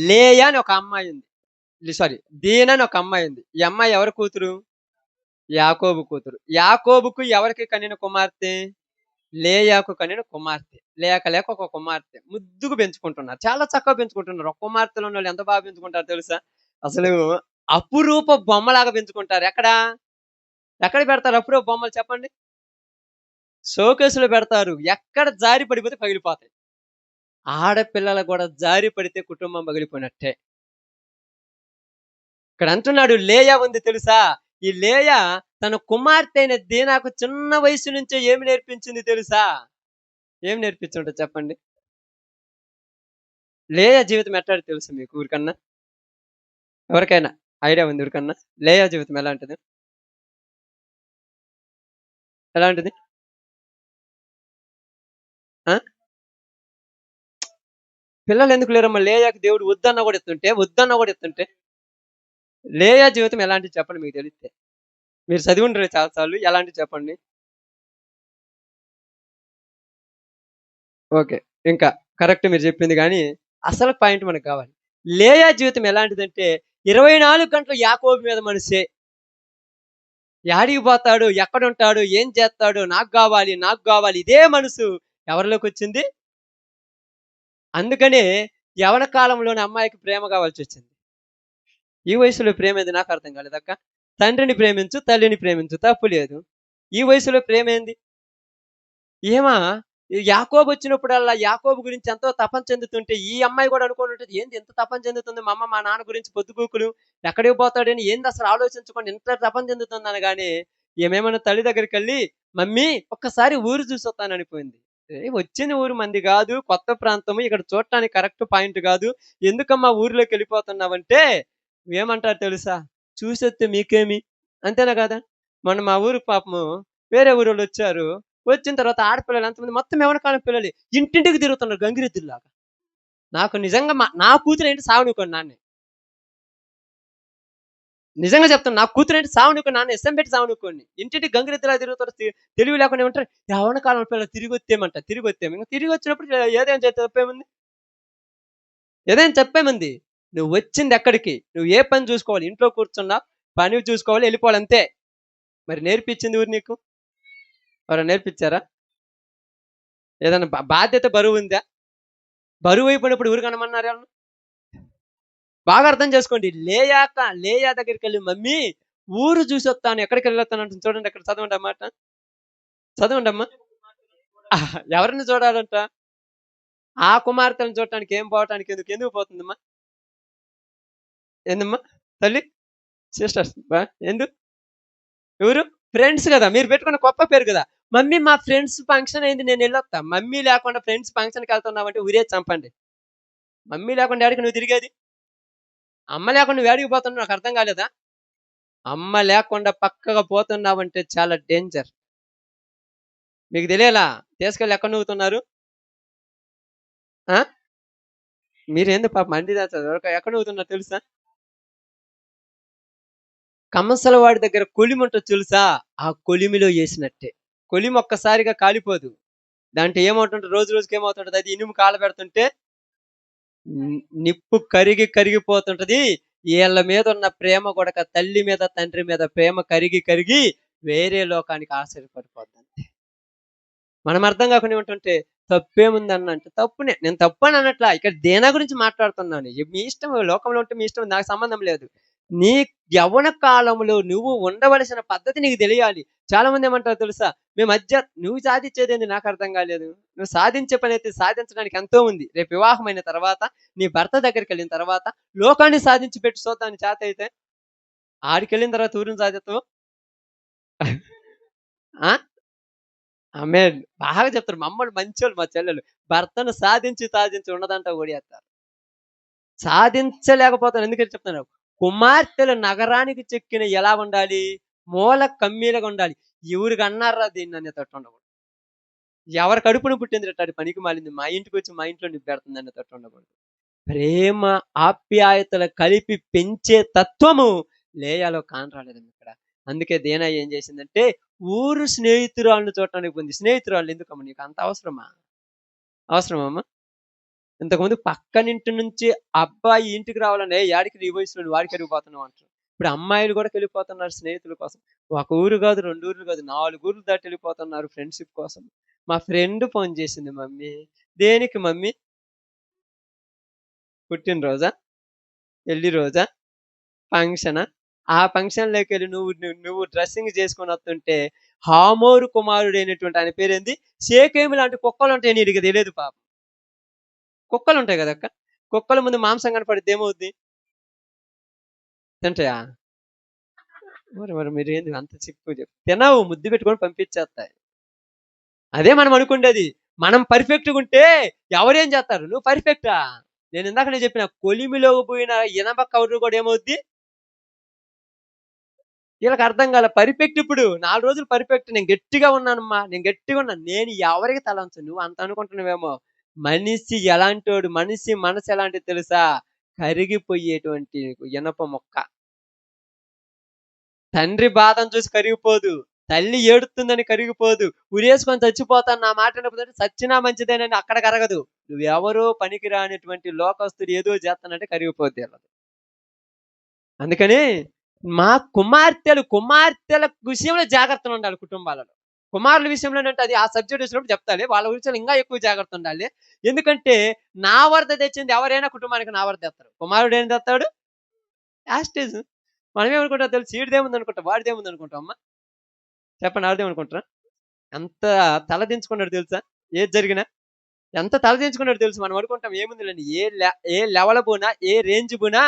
[SPEAKER 2] లేయా అని ఒక అమ్మాయి ఉంది. సారీ, దీనా అని ఒక అమ్మాయి ఉంది. ఈ అమ్మాయి ఎవరి కూతురు? యాకోబు కూతురు. యాకోబుకు ఎవరికి కనిన కుమార్తె? లేయాకు కనిన కుమార్తె. లేక ఒక కుమార్తె. ముద్దుగా పెంచుకుంటున్నారు. చాలా చక్కగా పెంచుకుంటున్నారు. ఒక కుమార్తెలు ఉన్నోళ్ళు ఎంత బాగా పెంచుకుంటారో తెలుసా? అసలు అపురూప బొమ్మలాగా పెంచుకుంటారు. ఎక్కడ పెడతారు అపురూప బొమ్మలు చెప్పండి? షోకేస్‌లో పెడతారు. ఎక్కడ జారి పడిపోతే పగిలిపోతాయి. ఆడపిల్లలు గూడా జారి పడితే కుటుంబం పగిలిపోయినట్టే. ఇక్కడ అంటున్నాడు, లేయా ఉంది తెలుసా? ఈ లేయా తన కుమార్తె అయిన దీనాకు చిన్న వయసు నుంచే ఏమి నేర్పించింది తెలుసా? ఏం నేర్పించుంటది చెప్పండి? లేయా జీవితం ఎట్టాడో తెలుసా మీకు ఊరికన్నా? ఎవరికైనా? ఐడియా ఉంది ఎవరికన్నా? లేయా జీవితం ఎలాంటిది? ఎలాంటిది? ఆ! పిల్లలెందుకు లేరమ్మా? లేయాకి దేవుడు వద్దన్నా గూడా ఇత్తుంటే, లేయా జీవితం ఎలాంటిది చెప్పండి మీకు తెలిస్తే? మీరు చదివుంటారు చాలా సార్లు. ఎలాంటిది చెప్పండి? ఓకే. ఇంకా కరెక్ట్ మీరు చెప్పింది గానీ, అసలు పాయింట్ మనకు కావాలి. లేయా జీవితం ఎలాంటిదంటే, 24 గంటలు యాకోబు మీద మనసే. యాడికి పోతాడు? ఎక్కడుంటాడు? ఏం చేత్తాడు? నాకు గావాలి ఇదే మనసు ఎవరిలోకొచ్చింది? అందుకనే యవ్వన కాలంలోనే అమ్మాయికి ప్రేమ కావాల్సొచ్చింది. ఈ వయసులో ప్రేమేంది నాకర్థం కాలేదక్క. తండ్రిని ప్రేమించు, తల్లిని ప్రేమించు తప్పు లేదు. ఈ వయసులో ప్రేమేంది? ఈమ యాకోబొచ్చినప్పుడల్లా యాకోబు గురించి ఎంతో తపన చెందుతుంటే, ఈ అమ్మాయి గూడా అనుకోనుంటది, ఏంది ఇంత తపన చెందుతుంది మా అమ్మ, మా నాన్న గురించి పొద్దుగూకులు, ఎక్కడికి పోతాడని ఏందసలు ఆలోచించకుండా ఇంత తపన చెందుతుందనగానే, ఈమేమన్న తల్లి దగ్గరికెళ్ళి, మమ్మీ ఒక్కసారి ఊరు చూసొత్తాననిపోయింది. వచ్చిన ఊరు మంది గాదు, కొత్త ప్రాంతము, ఇక్కడ చూడటానికి కరెక్ట్ పాయింట్ గాదు. ఎందుకమ్మా ఊర్లోకెళ్ళిపోతున్నావంటే, ఏమంటారు తెలుసా? చూసొత్తే మీకేమి? అంతేనా కాదా? మొన్న మా ఊరికి పాపము వేరే ఊరోళ్ళొచ్చారు. వచ్చిన తర్వాత ఆడపిల్లలు ఎంతమంది మొత్తం యవ్వనకాలం పిల్లలే. ఇంటింటికి తిరుగుతున్నారు గంగిరెద్దుల్లాగా. నాకు నిజంగా నా కూతురేంటి సావనీకోను నాన్నే. నిజంగా చెప్తున్నా. నా కూతురేంటి సావనీకోను నాన్నే ఇష్టం పెట్టి సావనీకోడిని. ఇంటింటికి గంగిరెద్దులాగా తిరుగుతారు. తెలివి లేకుండా ఏమంటారు, యవ్వనకాలం పిల్లలు తిరిగొత్తేమంట. తిరిగొత్తేము. ఇంక తిరిగొచ్చినప్పుడు ఏదైనా చేస్తే తప్పేముంది? ఏదైనా తప్పేముంది? నువ్వొచ్చిందెక్కడికి? నువ్వు ఏ పని చూసుకోవాలి? ఇంట్లో కూర్చున్నావు, పని చూసుకోవాలి, ఎళ్ళిపోవాలి అంతే. మరి నేర్పించింది ఎవరు నీకు? ఎవరైనా నేర్పించారా? ఏదైనా బాధ్యత బరువుందా? బరువైపోయినప్పుడు ఎవరు కనమన్నారు ఆళ్ళని? బాగా అర్థం చేసుకోండి. లేయా దగ్గరికెళ్ళి మమ్మీ ఊరు చూసొత్తాను. ఎక్కడికెళ్ళొత్తానంటుంది చూడండి అక్కడ చదవండి ఆ మాట. చదవండమ్మా. ఎవరిని చూడాలంట? ఆ కుమార్తెలను చూడటానికి ఏం పోవటానికి ఎందుకు? ఎందుకు పోతుందమ్మా? ఏందమ్మా? తల్లి? సిస్టర్స్ ఎందు? ఎవరు? ఫ్రెండ్స్ గదా! మీరు పెట్టుకున్న గొప్ప పేరు గదా! మమ్మీ మా ఫ్రెండ్స్ ఫంక్షన్ అయింది నేనెళ్ళొత్తా. మమ్మీ లేకుండా ఫ్రెండ్స్ ఫంక్షన్‌కెళ్తున్నావంటే ఉరేసి చంపండి. మమ్మీ లేకుండా ఏడికి నువ్వు తిరిగేది? అమ్మ లేకుండా నువ్వేడికి పోతున్నావు నాకర్థం కాలేదా? అమ్మ లేకుండా పక్కగా పోతున్నావంటే చాలా డేంజర్. మీకు తెలియలా? తీసుకెళ్ళి ఎక్కడ నూకుతున్నారు? ఆ? మీరేంది పాపం అండి ఎక్కడ నూకుతున్నారు తెలుసా? కంసలవాడి దగ్గర కొలిముంటది తెలుసా? ఆ కొలిమిలో ఏసినట్టే. కొలిమి ఒక్కసారిగా కాలిపోదు. దాంట్లో ఏమవుతుంటది రోజు రోజుకి ఏమవుతుంటది అది ఇనుము కాలబెడుతుంటే నిప్పు కరిగిపోతుంటది. ఈళ్ళ మీదున్న ప్రేమ గూడక తల్లి మీద, తండ్రి మీద ప్రేమ కరిగి వేరే లోకానికి ఆశీర్వపడిపోద్దంతే. మనం అర్థం కాకుండా ఏమంటుంటే తప్పేముందనంటే తప్పునే. నేను తప్పని అనట్లా. ఇక్కడ దేనా గురించి మాట్లాడుతున్నాను. మీ ఇష్టం లోకంలో ఉంటే మీ ఇష్టం నాకు సంబంధం లేదు. నీ యవ్వన కాలంలో నువ్వు ఉండవలసిన పద్ధతి నీకు తెలియాలి. చాలా మంది ఏమంటారో తెలుసా? నువ్వు సాధించేదేంది నాకర్థం కాలేదు. నువ్వు సాధించే పనైతే సాధించడానికి ఎంతో ఉంది. రేపు వివాహమైన తర్వాత నీ భర్త దగ్గరికెళ్ళిన తర్వాత లోకాన్ని సాధించి పెట్టి చూద్దాం నీ చేతైతే. ఆడికెళ్ళిన తర్వాత ఊరిని సాధిత్తవు. ఆ! ఆమెన్. బాగా చెప్తారు. మా అమ్మోళ్ళు మంచోళ్ళు మా చెల్లెలు. భర్తను సాధించి ఉన్నదంతా ఓడియేత్తారు. సాధించలేకపోతాను ఎందుకని చెప్తున్నాను. కుమార్తెలు నగరానికి చెక్కిన ఎలా ఉండాలి? మూల కమ్మీలాగా ఉండాలి. ఎవరికన్నార్రా దీన్ని అనేటట్టు ఉండకూడదు. ఎవరి కడుపున పుట్టింది ఇట్టాంటి పనికి మాలింది. మా ఇంటికొచ్చి మా ఇంట్లో నిబ్బెడుతుంది అనేటట్టు ఉండకూడదు. ప్రేమ, ఆప్యాయతలు కలిపి పెంచే తత్వము లేయాలో కానరాలేదండి ఇక్కడ. అందుకే దీనా ఏం చేసిందంటే ఊరు స్నేహితురాళ్ళని చూడటానికి పోయింది. స్నేహితురాళ్ళు ఎందుకమ్మా నీకు అంత అవసరమా? అవసరమా అమ్మ? ఇంతకుముందు పక్కనింటి నుంచి అబ్బాయి ఇంటికి రావాలని యాడికి ఈ వయసులో నువ్వు ఆడికెళ్ళిపోతున్నావు అంటారు. ఇప్పుడు అమ్మాయిలు కూడా వెళ్ళిపోతున్నారు స్నేహితుల కోసం. ఒక ఊరు కాదు, 2 ఊర్లు కాదు, 4 ఊర్లు దాటి వెళ్ళిపోతున్నారు ఫ్రెండ్‌షిప్ కోసం. మా ఫ్రెండ్ ఫోన్ చేసింది మమ్మీ. దేనికి మమ్మీ? పుట్టినరోజా? పెళ్లి రోజా? ఫంక్షనా? ఆ ఫంక్షన్‌లోకెళ్ళి నువ్వు డ్రెస్సింగ్ చేసుకొని వస్తుంటే హామోరు కుమారుడైనటువంటి ఆయన పేరేంది? షేకేము లాంటి కుక్కలుంటాయని ఈడికి తెలీదు పాపం. కుక్కలుంటాయి గదక్క! కుక్కల ముందు మాంసం కనపడిద్ది ఏమవుద్ది? తింటాయా? మరి మీరేంది అంత తినవు ముద్దు పెట్టుకొని పంపించేత్తాయి. అదే మనం అనుకుండేది. మనం పర్ఫెక్ట్‌గుంటే ఎవరేం చేస్తారు? నువ్వు పర్ఫెక్టా? నేను ఇందాకనే చెప్పిన కొలిమిలో పోయిన ఇనప కవరు కూడా ఏమవుద్ది? వీళ్ళకి అర్థం కాలే. పర్ఫెక్ట్ ఇప్పుడు 4 రోజులు పర్ఫెక్ట్. నేను గట్టిగా ఉన్నానమ్మా. నేను గట్టిగా ఉన్నాను. నేను ఎవరికి తలంచను. నువ్వు అంత అనుకుంటున్నావేమో. మనిషి ఎలాంటోడు, మనిషి మనసు ఎలాంటిది తెలుసా? కరిగిపోయేటువంటి ఇనప మొక్క. తండ్రి బాధను చూసి కరిగిపోదు. తల్లి ఏడుతుందని కరిగిపోదు. ఉరేసుకొని చచ్చిపోతాను నా మాట వినకపోతే చచ్చినా మంచిదేనని అక్కడ కరగదు. నువ్వెవరో పనికిరానటువంటి లోకస్తుడు ఏదో చేస్తానంటే కరిగిపోద్ది ఆళ్ళది. అందుకని కుమార్తెల విషయంలో జాగ్రత్తగా ఉండాలి కుటుంబాలలో. కుమారుల విషయంలోనంటే అది ఆ సబ్జెక్ట్ వచ్చినప్పుడు చెప్తాలే. వాళ్ళ విషయంలో ఇంకా ఎక్కువ జాగ్రత్త ఉండాలి. ఎందుకంటే నా వరద తెచ్చింది ఎవరైనా కుటుంబానికి నా వరద తెస్తారు. కుమారుడు ఏం తెస్తాడు? యాస్టీజ్. మనమేమనుకుంటాం తెలుసు, ఈడిదేముంది అనుకుంటాం, వాడిదేముంది అనుకుంటాం అమ్మ. చెప్పండి, ఆడిదేమనుకుంటారా? ఎంత తలదించుకున్నాడు తెలుసా? ఏది జరిగినా ఎంత తలదించుకున్నాడు తెలుసు. మనం అనుకుంటాం ఏముందిలేండి, ఏ లెవెల్ పోనా, ఏ రేంజ్ పోనా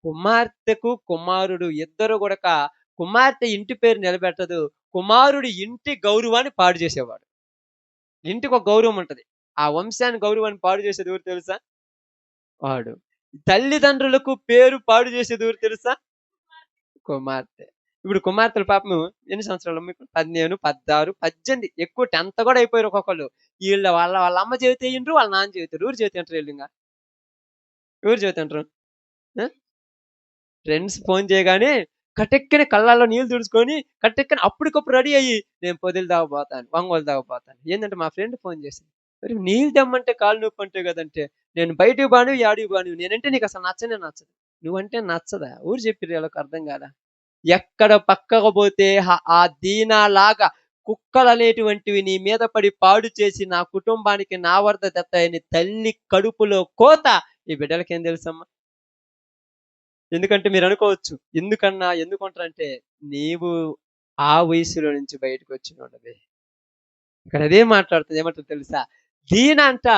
[SPEAKER 2] కుమార్తెకు కుమారుడు ఇద్దరు కూడక కుమార్తె ఇంటి పేరు నిలబెట్టదు. కుమారుడు ఇంటి గౌరవాన్ని పాడు చేసేవాడు. ఇంటికి ఒక గౌరవం ఉంటది. ఆ వంశాన్ని గౌరవాన్ని పాడు చేసేది ఎవరు తెలుసా? వాడు. తల్లిదండ్రులకు పేరు పాడు చేసేది ఎవరు తెలుసా? కుమార్తె. ఇప్పుడు కుమార్తెల పాపము ఎన్ని సంవత్సరాలు మీకు? 15, 16, 18, ఎక్కువ 10th కూడా అయిపోయారు ఒక్కొక్కళ్ళు. వాళ్ళ అమ్మ చెబితే ఇంటారు, వాళ్ళ నాన్న చెబుతారు. ఎవరు చెబితే ఇంటారు వీళ్ళు? ఎవరు చెబితే ఇంటారు? ఫ్రెండ్స్ ఫోన్ చేయగానే కటెక్కని కళ్ళల్లో నీళ్ళు తుడుచుకొని కటెక్కని అప్పటికప్పుడు రెడీ అయ్యి నేను పొదిలి తాగబోతాను, ఒంగోలు తాగబోతాను. ఏంటంటే మా ఫ్రెండ్ ఫోన్ చేసింది. మరి నీళ్ళు తెమ్మంటే కాళ్ళు నొప్పి అంటే కదంటే, నేను బయటికి బాను యాడికి బాను, నేనంటే నీకు అసలు నచ్చదు. నువ్వంటే నచ్చదా? ఊరు చెప్పిర్రు వాళ్ళకి అర్థం కాదా? ఎక్కడ పక్కకు పోతే ఆ దీనాలాగా కుక్కలనేటువంటివి నీ మీద పడి పాడు చేసి నా కుటుంబానికి నా వరద తెత్తాయని తల్లి కడుపులో కోత ఈ బిడ్డలకేం తెలుసమ్మా? ఎందుకంటే మీరు అనుకోవచ్చు, ఎందుకంటారంటే నీవు ఆ వయసులో నుంచి బయటకు వచ్చినోడివి. ఇక్కడ అదే మాట్లాడుతుంది. ఏమంటారు తెలుసా? దీనంట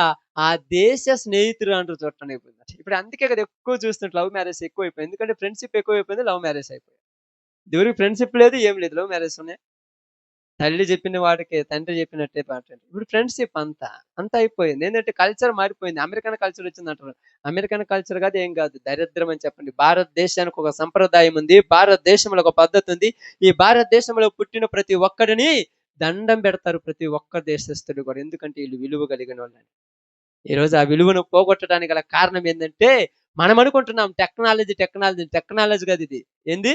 [SPEAKER 2] ఆ దేశ స్నేహితురాలు చూడటానికి పోయిందట. ఇప్పుడు అందుకే కదా ఎక్కువ చూస్తుంటే లవ్ మ్యారేజ్ ఎక్కువైపోయింది. ఎందుకంటే ఫ్రెండ్షిప్ ఎక్కువైపోయింది, లవ్ మ్యారేజ్ అయిపోయింది. ఇదివరకు ఫ్రెండ్షిప్ లేదు, ఏం లేదు, లవ్ మ్యారేజ్ ఉన్నాయి. తల్లి చెప్పిన వాడికి తండ్రి చెప్పినట్టే పాటండి. ఇప్పుడు ఫ్రెండ్షిప్ అంతా అయిపోయింది. ఏంటంటే కల్చర్ మారిపోయింది. అమెరికన్ కల్చర్ వచ్చిందంటారు. అమెరికన్ కల్చర్ కాదు, ఏం కాదు, దరిద్రం అని చెప్పండి. భారతదేశానికి ఒక సంప్రదాయం ఉంది, భారతదేశంలో ఒక పద్ధతి ఉంది. ఈ భారతదేశంలో పుట్టిన ప్రతి ఒక్కడిని దండం పెడతారు, ప్రతి ఒక్క దేశస్తుడు కూడా. ఎందుకంటే వీళ్ళు విలువ కలిగిన వాళ్ళని. ఈరోజు ఆ విలువను పోగొట్టడానికి గల కారణం ఏంటంటే మనం అనుకుంటున్నాం టెక్నాలజీ కాదు ఇది. ఏంది?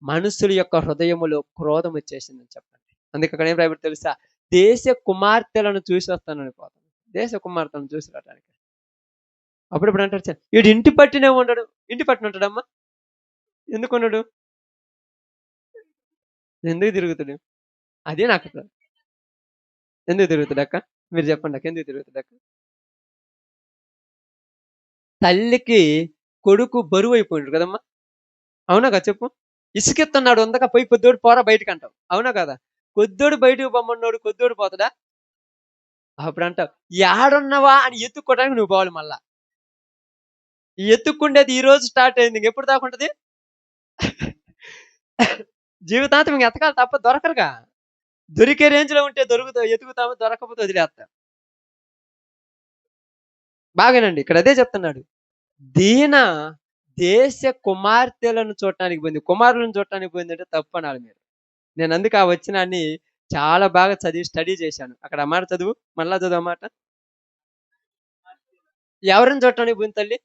[SPEAKER 2] మనుషుల యొక్క హృదయములో క్రోధం వచ్చేసిందని చెప్పండి. అందుకే అక్కడ ఏం రాయబడి తెలుసా? దేశ కుమార్తెలను చూసి వస్తానని పోతాను. దేశ కుమార్తెలను చూసి రావడానికి. అప్పుడప్పుడు అంటారు, వీడు ఇంటి పట్టినే ఉండడు. ఇంటి పట్టిన ఉంటాడమ్మా? ఎందుకు ఉండడు? ఎందుకు తిరుగుతాడు? అదే నాకు ఎందుకు తిరుగుతాడు అక్క? మీరు చెప్పండి అక్క, ఎందుకు తిరుగుతాడు అక్క? తల్లికి కొడుకు బరువు అయిపోయిండు కదమ్మా. అవునా కదా చెప్పు? ఇసుకెత్తున్నాడు ఉందక పోయి కొద్దోడు పోరా బయటకు అంటావు. అవునా కదా? కొద్దోడు బయటకు పొమ్మన్నాడు, కొద్దోడు పోతాడా? అప్పుడు అంటావు యాడున్నవా అని ఎత్తుక్కోవడానికి నువ్వు పోవాలి. మళ్ళా ఈ ఎత్తుక్కుండేది ఈ రోజు స్టార్ట్ అయింది, ఎప్పుడు దాకా ఉంటది? జీవితాంతం ఇంక ఎతకాలి తప్ప, దొరకరుగా. దొరికే రేంజ్ లో ఉంటే ఎతుకుతాము, దొరకకపోతే వదిలేస్తాం. బాగానండి, ఇక్కడ అదే చెప్తున్నాడు. దీన దేశ కుమార్తెలను చూడటానికి పోయింది, కుమారులను చూడటానికి పోయింది అంటే తప్పు అనాలి మీరు. నేను అందుకే ఆ వచనాన్ని చాలా బాగా స్టడీ చేశాను. అక్కడ ఆ మాట చదువు, మళ్ళా చదువు ఆ మాట. ఎవరిని చూడటానికి పోయింది తల్లి?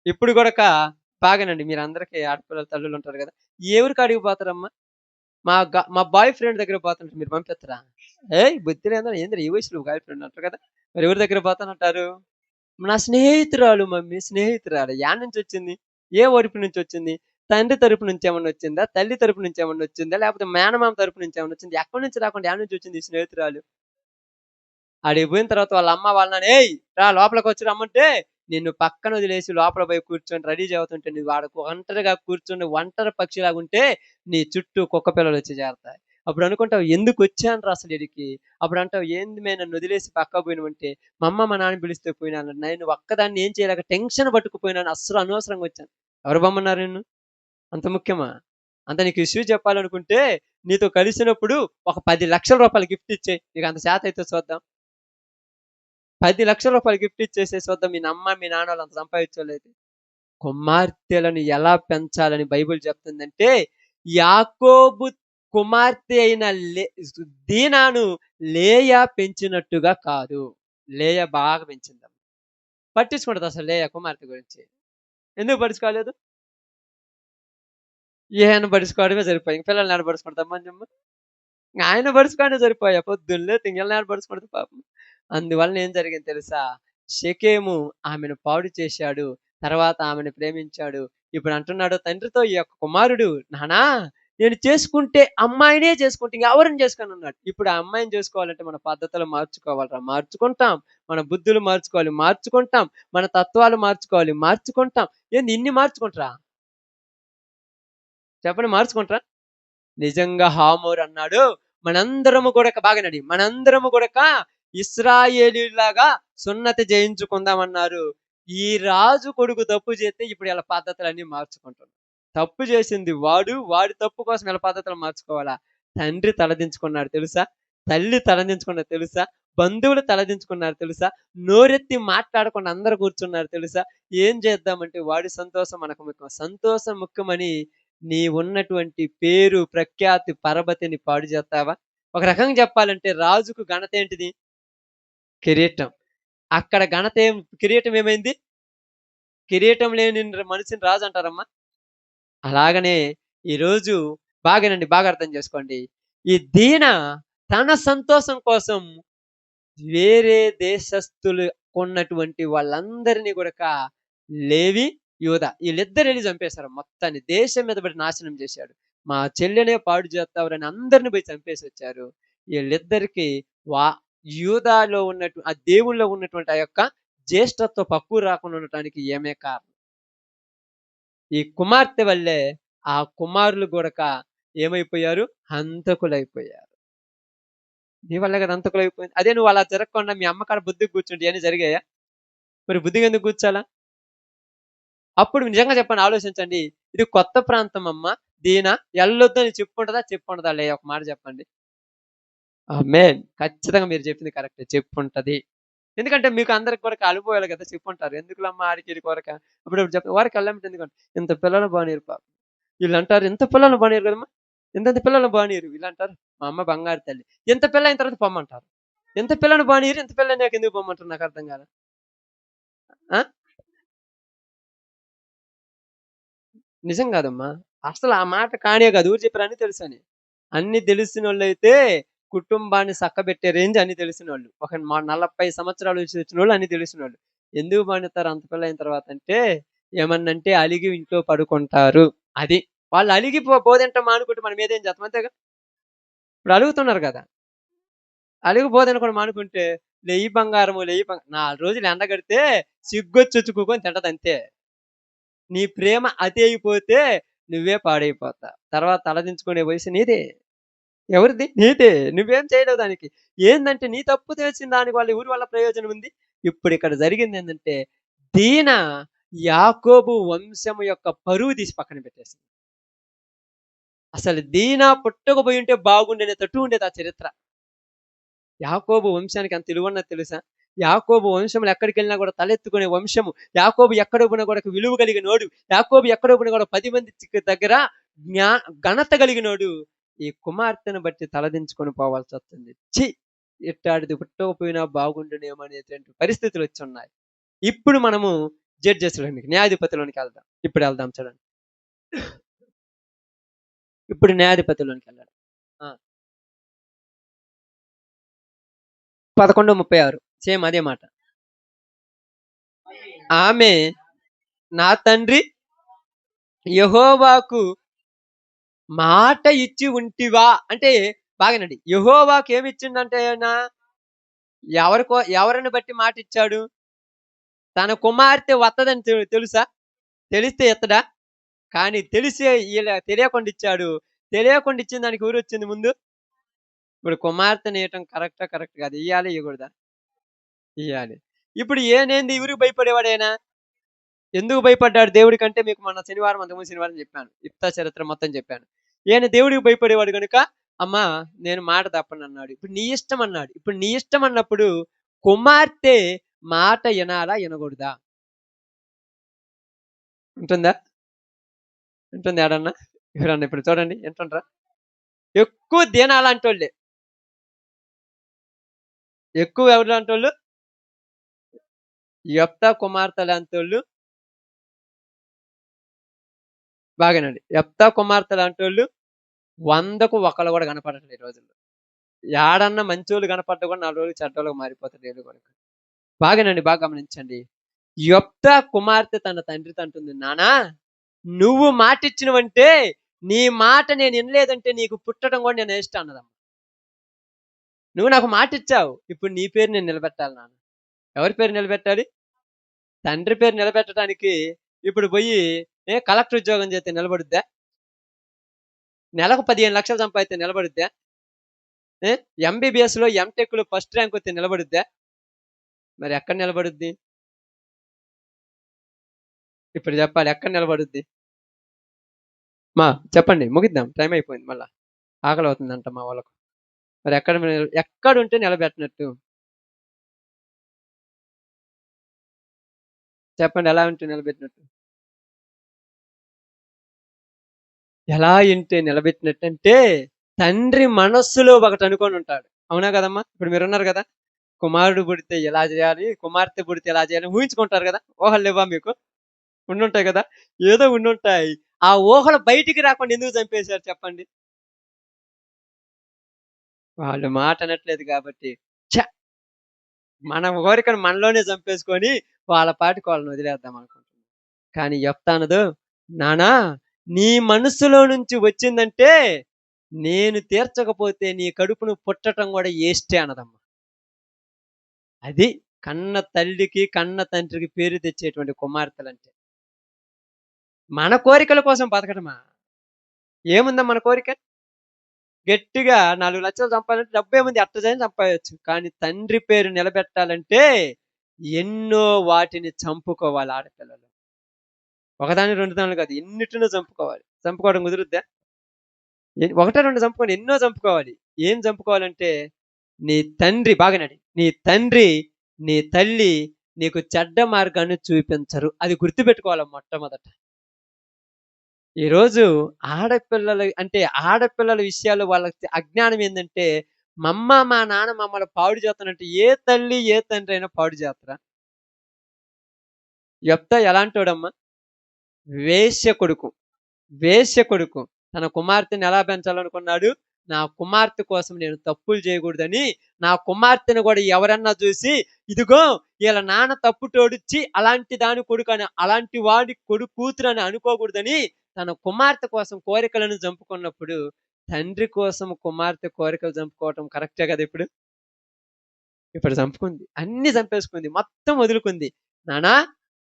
[SPEAKER 2] ఇప్పుడు కూడా బాగానండి, మీరు అందరికీ ఆడపిల్లల తల్లులు ఉంటారు కదా. ఎవరికి అడిగి పోతారమ్మా? మా బాయ్ ఫ్రెండ్ దగ్గర పోతానంటే మీరు పంపిస్తారా? బుద్ధి లేదా ఏంద్ర ఈ వయసులో బాయ్ ఫ్రెండ్ అంటారు కదా. మరి ఎవరి దగ్గర పోతానంటారు? నా స్నేహితురాలు మమ్మీ, స్నేహితురాలు. యాడ్ నుంచి వచ్చింది? ఏ ఒడిపు నుంచి వచ్చింది? తండ్రి తరపు నుంచి ఏమన్నా వచ్చిందా? తల్లి తరపు నుంచి ఏమన్నా వచ్చిందా? లేకపోతే మేనమామ తరపు నుంచి ఏమన్నా వచ్చింది? ఎక్కడి నుంచి రాకుండా యాడ్ నుంచి వచ్చింది ఈ స్నేహితురాలు? ఆడికి పోయిన తర్వాత వాళ్ళ అమ్మ వాళ్ళని రా లోపలికి వచ్చి రమ్మంటే నిన్ను పక్కన వదిలేసి లోపల పోయి కూర్చొని రెడీ చదువుతుంటే నువ్వు వాడకు ఒంటరిగా కూర్చొని ఒంటరి పక్షిలాగా ఉంటే నీ చుట్టూ కుక్క పిల్లలు వచ్చి చేరతాయి. అప్పుడు అనుకుంటావు ఎందుకు వచ్చాను అసలు ఇడికి. అప్పుడు అంటావు ఏంది మే నన్ను వదిలేసి పక్క పోయినవంటే మా అమ్మ మా నాన్న పిలిస్తే పోయినాను, నేను ఒక్కదాన్ని ఏం చేయలేక టెన్షన్ పట్టుకుపోయినాను, అస్సలు అనవసరంగా వచ్చాను. ఎవరు బొమ్మన్నారు నిన్ను? అంత ముఖ్యమా? అంత నీకు ఇష్యూ చెప్పాలనుకుంటే నీతో కలిసినప్పుడు ఒక 10 లక్షల రూపాయలు గిఫ్ట్ ఇచ్చేయి, నీకు అంత శాత అయితే చూద్దాం. 10 లక్షల రూపాయలు గిఫ్ట్ ఇచ్చేసే చూద్దాం మీ అమ్మ మీ నాన్న వాళ్ళు అంత సంపాదించలేదు. కుమార్తెలను ఎలా పెంచాలని బైబిల్ చెప్తుందంటే యాకోబు కుమార్తె అయిన దీనాను లేయా పెంచినట్టుగా కాదు. లేయా బాగా పెంచింది. పట్టించుకుంటది అసలు లేయా కుమార్తె గురించి. ఎందుకు పట్టించుకోలేదు? ఈయన పట్టించుకోవడమే సరిపోయి. పిల్లల్ని ఏడ పట్టించుకుంటాం చెప్పు? ఆయన పడుచుకోవడమే సరిపోయా. పొద్దున్న లేతే ఇంకెళ్ళని ఏడ పడుచుకుంటది పాపం. అందువలన ఏం జరిగింది తెలుసా? షెకెము ఆమెను పాడు చేశాడు. తర్వాత ఆమెను ప్రేమించాడు. ఇప్పుడు అంటున్నాడు తండ్రితో ఈ యొక్క కుమారుడు, నాన్నా నేను చేసుకుంటే అమ్మాయినే చేసుకుంటే ఇంకెవరిని చేసుకోనన్నాడు. ఇప్పుడు ఆ అమ్మాయిని చేసుకోవాలంటే మన పద్ధతులు మార్చుకోవాలిరా. మార్చుకుంటాం. మన బుద్ధులు మార్చుకోవాలి. మార్చుకుంటాం. మన తత్వాలు మార్చుకోవాలి. మార్చుకుంటాం. ఏంది ఇన్ని మార్చుకుంటారా? చెప్పండి మార్చుకుంటారా? నిజంగా హామోర్ అన్నాడు, మనందరము కూడక బాగానడి మనందరము కూడక ఇస్రాయేలీలాగా సున్నతి చేయించుకుందామన్నారు. ఈ రాజు కొడుకు తప్పు చేస్తే ఇప్పుడు ఇలా పద్ధతులన్నీ మార్చుకుంటున్నాడు. తప్పు చేసింది వాడు, వాడి తప్పు కోసం ఇలా పద్ధతులు మార్చుకోవాలా? తండ్రి తలదించుకున్నాడు తెలుసా? తల్లి తలదించుకున్నారు తెలుసా? బంధువులు తలదించుకున్నారు తెలుసా? నోరెత్తి మాట్లాడకుండా అందరు కూర్చున్నారు తెలుసా? ఏం చేద్దామంటే వాడి సంతోషం మనకు ముఖ్యం. సంతోషం ముఖ్యమని నీ ఉన్నటువంటి పేరు ప్రఖ్యాతి పరపతిని పాడు చేస్తావా? ఒక రకంగా చెప్పాలంటే రాజుకు ఘనత ఏంటిది? కిరీటం. అక్కడ ఘనత కిరీటం ఏమైంది? కిరీటం లేని మనిషిని రాజు అంటారమ్మా. అలాగనే ఈరోజు బాగానండి, బాగా అర్థం చేసుకోండి. ఈ దీన తన సంతోషం కోసం వేరే దేశస్థులు ఉన్నటువంటి వాళ్ళందరినీ కూడా లేవి, యూదా వీళ్ళిద్దరు వెళ్ళి చంపేశారు. మొత్తాన్ని దేశం మీద పడి నాశనం చేశాడు. మా చెల్లెనే పాడు చేస్తావరని అందరిని పోయి చంపేసి వచ్చారు. వీళ్ళిద్దరికి యూదాలో ఉన్నట్టు ఆ దేవుళ్ళలో ఉన్నటువంటి ఆ యొక్క జ్యేష్ఠత్వ పక్కు రాకుండా ఉండటానికి ఏమే కారణం. ఈ కుమార్తె వల్లే ఆ కుమారులు కూడా ఏమైపోయారు? హంతకులైపోయారు. నీ వల్ల కదా హంతకులైపోయింది. అదే నువ్వు అలా జరగకుండా మీ అమ్మకాడ బుద్ధికి కూర్చుంటే ఇవన్నీ జరిగాయా? మరి బుద్ధిగా ఎందుకు కూర్చోాలా? అప్పుడు నిజంగా చెప్పండి, ఆలోచించండి. ఇది కొత్త ప్రాంతం అమ్మ, దీన ఎల్లొద్దని చెప్పుంటదా? చెప్పుంటదా? లే ఒక మాట చెప్పండి. ఆమేన్. ఖచ్చితంగా మీరు చెప్పింది కరెక్టే, చెప్పుంటది. ఎందుకంటే మీకు అందరికి కొరక అలిపోయాలి కదా, చెప్పుంటారు. ఎందుకులమ్మా ఆడికి కొరక అప్పుడు చెప్ప వారికి వెళ్ళమంటే ఎందుకంటే ఇంత పిల్లలు బానీరు పాప వీళ్ళు అంటారు, ఇంత పిల్లలు బానీరు కదమ్మా, ఇంత పిల్లలు బానీరు వీళ్ళు అంటారు. మా అమ్మ బంగారు తల్లి. ఎంత పిల్ల అయిన తర్వాత పొమ్మంటారు. ఎంత పిల్లని బానీరు, ఎంత పిల్లని నాకు ఎందుకు పొమ్మంటారు? నాకు అర్థం కాదు. నిజం కాదమ్మా. అసలు ఆ మాట కానే కాదు. ఊరు చెప్పారు అన్ని తెలుసని. అన్ని తెలిసినోళ్ళైతే కుటుంబాన్ని సక్కబెట్టే రేంజ్ అన్ని తెలిసినోళ్ళు. ఒక 40 సంవత్సరాలు వచ్చినోళ్ళు అన్ని తెలిసినోళ్ళు. ఎందుకు బానిస్తారు అంత పిల్ల అయిన తర్వాత అంటే, ఏమన్నంటే అలిగి ఇంట్లో పడుకుంటారు. అది. వాళ్ళు అలిగి పోదంట మానుకుంటే మనం ఏదేం చేస్తాం అంతేగా. ఇప్పుడు అలుగుతున్నారు కదా. అలిగి పోదనుకోని మానుకుంటే లెయ్యి బంగారము, 4 రోజులు ఎండగడితే సిగ్గొచ్చొచ్చుకుని తింటది అంతే. నీ ప్రేమ అతి అయిపోతే నువ్వే పాడైపోతావు. తర్వాత తలదించుకునే వయసు నీదే. ఎవరిది? నీదే. నువ్వేం చేయలేవు దానికి. ఏందంటే నీ తప్పు తెలిసిన దానికి వాళ్ళ ఊరి వల్ల ప్రయోజనం ఉంది. ఇప్పుడు ఇక్కడ జరిగిందేందంటే దీన యాకోబు వంశము యొక్క పరువు తీసి పక్కన పెట్టేసింది. అసలు దీన పుట్టకపోయి ఉంటే బాగుండేటట్టు ఉండేది ఆ చరిత్ర. యాకోబు వంశానికి అంత విలువన్నది తెలుసా? యాకోబు వంశంలో ఎక్కడికి వెళ్ళినా కూడా తలెత్తుకునే వంశము. యాకోబు ఎక్కడ పోయినా కూడా విలువ కలిగినోడు. యాకోబు ఎక్కడ పోయినా కూడా 10 మంది దగ్గర ఘనత కలిగినోడు. ఈ కుమార్తెను బట్టి తలదించుకొని పోవాల్సి వస్తుంది. ఛీ, ఇట్టాడిది పుట్టకపోయినా బాగుండునేమో అనేటువంటి పరిస్థితులు వచ్చి ఉన్నాయి. ఇప్పుడు మనము జడ్జెస్లోనికి, న్యాయాధిపతిలోనికి వెళ్దాం. ఇప్పుడు వెళ్దాం చూడండి. ఇప్పుడు న్యాయాధిపతిలోనికి వెళ్ళాలి. 11:36 సేమ్ అదే మాట. ఆమె నా తండ్రి యెహోవాకు మాట ఇచ్చి ఉంటివా అంటే బాగానండి. యెహోవాకు ఏమి ఇచ్చిండంటే ఆయన ఎవరిని బట్టి మాట ఇచ్చాడు? తన కుమార్తె వత్తదని తెలుసా? తెలిస్తే ఎత్తడా? కానీ తెలిసే తెలియకుండా ఇచ్చాడు. తెలియకుండా ఇచ్చిన దానికి ఊరు వచ్చింది ముందు. ఇప్పుడు కుమార్తెని ఇవ్వటం కరెక్ట్ కాదు? ఇయ్యాలి, ఇవ్వకూడదా? ఇయ్యాలి. ఇప్పుడు ఏనేంది ఊరికి భయపడేవాడైనా? ఎందుకు భయపడ్డాడు దేవుడి కంటే మీకు మొన్న అంతకుముందు శనివారం చెప్పాను. ఇప్తా చరిత్ర మొత్తం చెప్పాను. ఈయన దేవుడికి భయపడేవాడు కనుక అమ్మా నేను మాట తప్పను అన్నాడు. ఇప్పుడు నీ ఇష్టం అన్నాడు. ఇప్పుడు నీ ఇష్టం అన్నప్పుడు కుమార్తె మాట వినాలా, వినకూడదా? ఉంటుందా? ఉంటుంది ఏడన్నా? ఎవరన్నా ఇప్పుడు చూడండి ఏంటంటారా, ఎక్కువ దీనా లాంటి వాళ్ళే, ఎక్కువ ఎవరు లాంటి వాళ్ళు, యెఫ్తా కుమార్తె లాంటి వాళ్ళు. బాగానండి, యెఫ్తా కుమార్తె లాంటి వాళ్ళు 100కు ఒకళ్ళు కూడా కనపడట్లేదు ఈ రోజుల్లో. యాడన్నా మంచోళ్ళు కనపడ్డా కూడా 4 రోజులు చెడ్డోళ్ళుగా మారిపోతారు ఈళ్ళు కూడా. బాగానండి, బాగా గమనించండి. యెఫ్తా కుమార్తె తన తండ్రితో అంటుంది, నాన్నా నువ్వు మాటిచ్చినవంటే నీ మాట నేను వినలేదంటే నీకు పుట్టడం కూడా నేను ఇష్టం అన్నదమ్మ. నువ్వు నాకు మాటిచ్చావు, ఇప్పుడు నీ పేరు నేను నిలబెట్టాలి నాన్న. ఎవరి పేరు నిలబెట్టాలి? తండ్రి పేరు నిలబెట్టడానికి ఇప్పుడు పోయి కలెక్టర్ ఉద్యోగం చేస్తే నిలబడుద్దా? నెలకు 15,00,000 సంపాదిస్తే నిలబడుద్దా? ఎంబీబీఎస్‌లో, ఎంటెక్‌లో ఫస్ట్ ర్యాంక్ వస్తే నిలబడుద్దా? మరి ఎక్కడ నిలబడుద్ది? ఇప్పుడు చెప్పాలి ఎక్కడ నిలబడుద్ది? మా చెప్పండి ముగిద్దాం. టైం అయిపోయింది మళ్ళా. ఆకలవుతుందంట మా వాళ్ళకు. మరి ఎక్కడుంటే నిలబెట్టినట్టు? చెప్పండి ఎలా ఉంటే నిలబెట్టినట్టు? ఎలా ఇంటే నిలబెట్టినట్టంటే, తండ్రి మనస్సులో ఒకటి అనుకోని ఉంటాడు. అవునా కదమ్మా? ఇప్పుడు మీరున్నారు కదా! కుమారుడు పుడితే ఇలా చేయాలి, కుమార్తె పుడితే ఇలా చేయాలి ఊహించుకుంటారు కదా! ఊహలు లేవా మీకు? ఉండుంటాయి కదా! ఏదో ఉండుంటాయి. ఆ ఊహలు బయటికి రాకుండా ఎందుకు చంపేశారు చెప్పండి? వాళ్ళు మాట అనట్లేదు కాబట్టి. ఛ! మన కోరికను మనలోనే చంపేసుకొని వాళ్ళ పాటికి వాళ్ళని వదిలేద్దాం అనుకుంటున్నాం. కానీ యెఫ్తా అనదు, నాన్నా నీ మనసులో నుంచి వచ్చిందంటే నేను తీర్చకపోతే నీ కడుపును పుట్టటం కూడా ఏస్టే అనదమ్మ. అది కన్న తల్లికి, కన్న తండ్రికి పేరు తెచ్చేటువంటి కుమార్తెలంటే. మన కోరికల కోసం బతకడమా? ఏముందమ్మా మన కోరిక? గట్టిగా 4,00,000 సంపాదించాలంటే డబ్బేముంది ఎట్టజైనా సంపాదించొచ్చు. కానీ తండ్రి పేరు నిలబెట్టాలంటే ఎన్నో వాటిని చంపుకోవాలి ఆడపిల్లలు. ఒకదాన్ని, 2 దానులు కాదు. ఎన్నిటినో చంపుకోవాలి. చంపుకోవడం కుదురుద్దా? ఒకటో, 2 చంపుకోండి. ఎన్నో చంపుకోవాలి. ఏం చంపుకోవాలంటే నీ తండ్రి బాగానండి. నీ తండ్రి, నీ తల్లి నీకు చెడ్డ మార్గాన్ని చూపించరు. అది గుర్తుపెట్టుకోవాలి మొట్టమొదట. ఈరోజు ఆడపిల్లల విషయాల్లో వాళ్ళకి అజ్ఞానం ఏందంటే, మా నాన్న మమ్మల్ని పాడు చేత్తనంటే ఏ తల్లి, ఏ తండ్రి అయినా పాడు చేత్తరా? యెఫ్తా ఎలాంటోడమ్మా? వేశ్య కొడుకు. వేశ్య కొడుకు. తన కుమార్తెను ఎలా పెంచాలనుకున్నాడు? నా కుమార్తె కోసం నేను తప్పులు చేయకూడదని, నా కుమార్తెను గూడా ఎవరన్నా చూసి, ఇదిగో ఈళ్ళ నాన్న తప్పుటోడు, ఛీ! అలాంటి దాని కొడుకని, అలాంటి వాడి కూతురని అనుకోకూడదని, తన కుమార్తె కోసం కోరికలను చంపుకున్నప్పుడు, తండ్రి కోసం కుమార్తె కోరికలు చంపుకోవటం కరెక్టే గదా ఇప్పుడు? ఇప్పుడు చంపుకుంది. అన్నీ చంపేసుకుంది. మొత్తం వదులుకుంది. నాన్న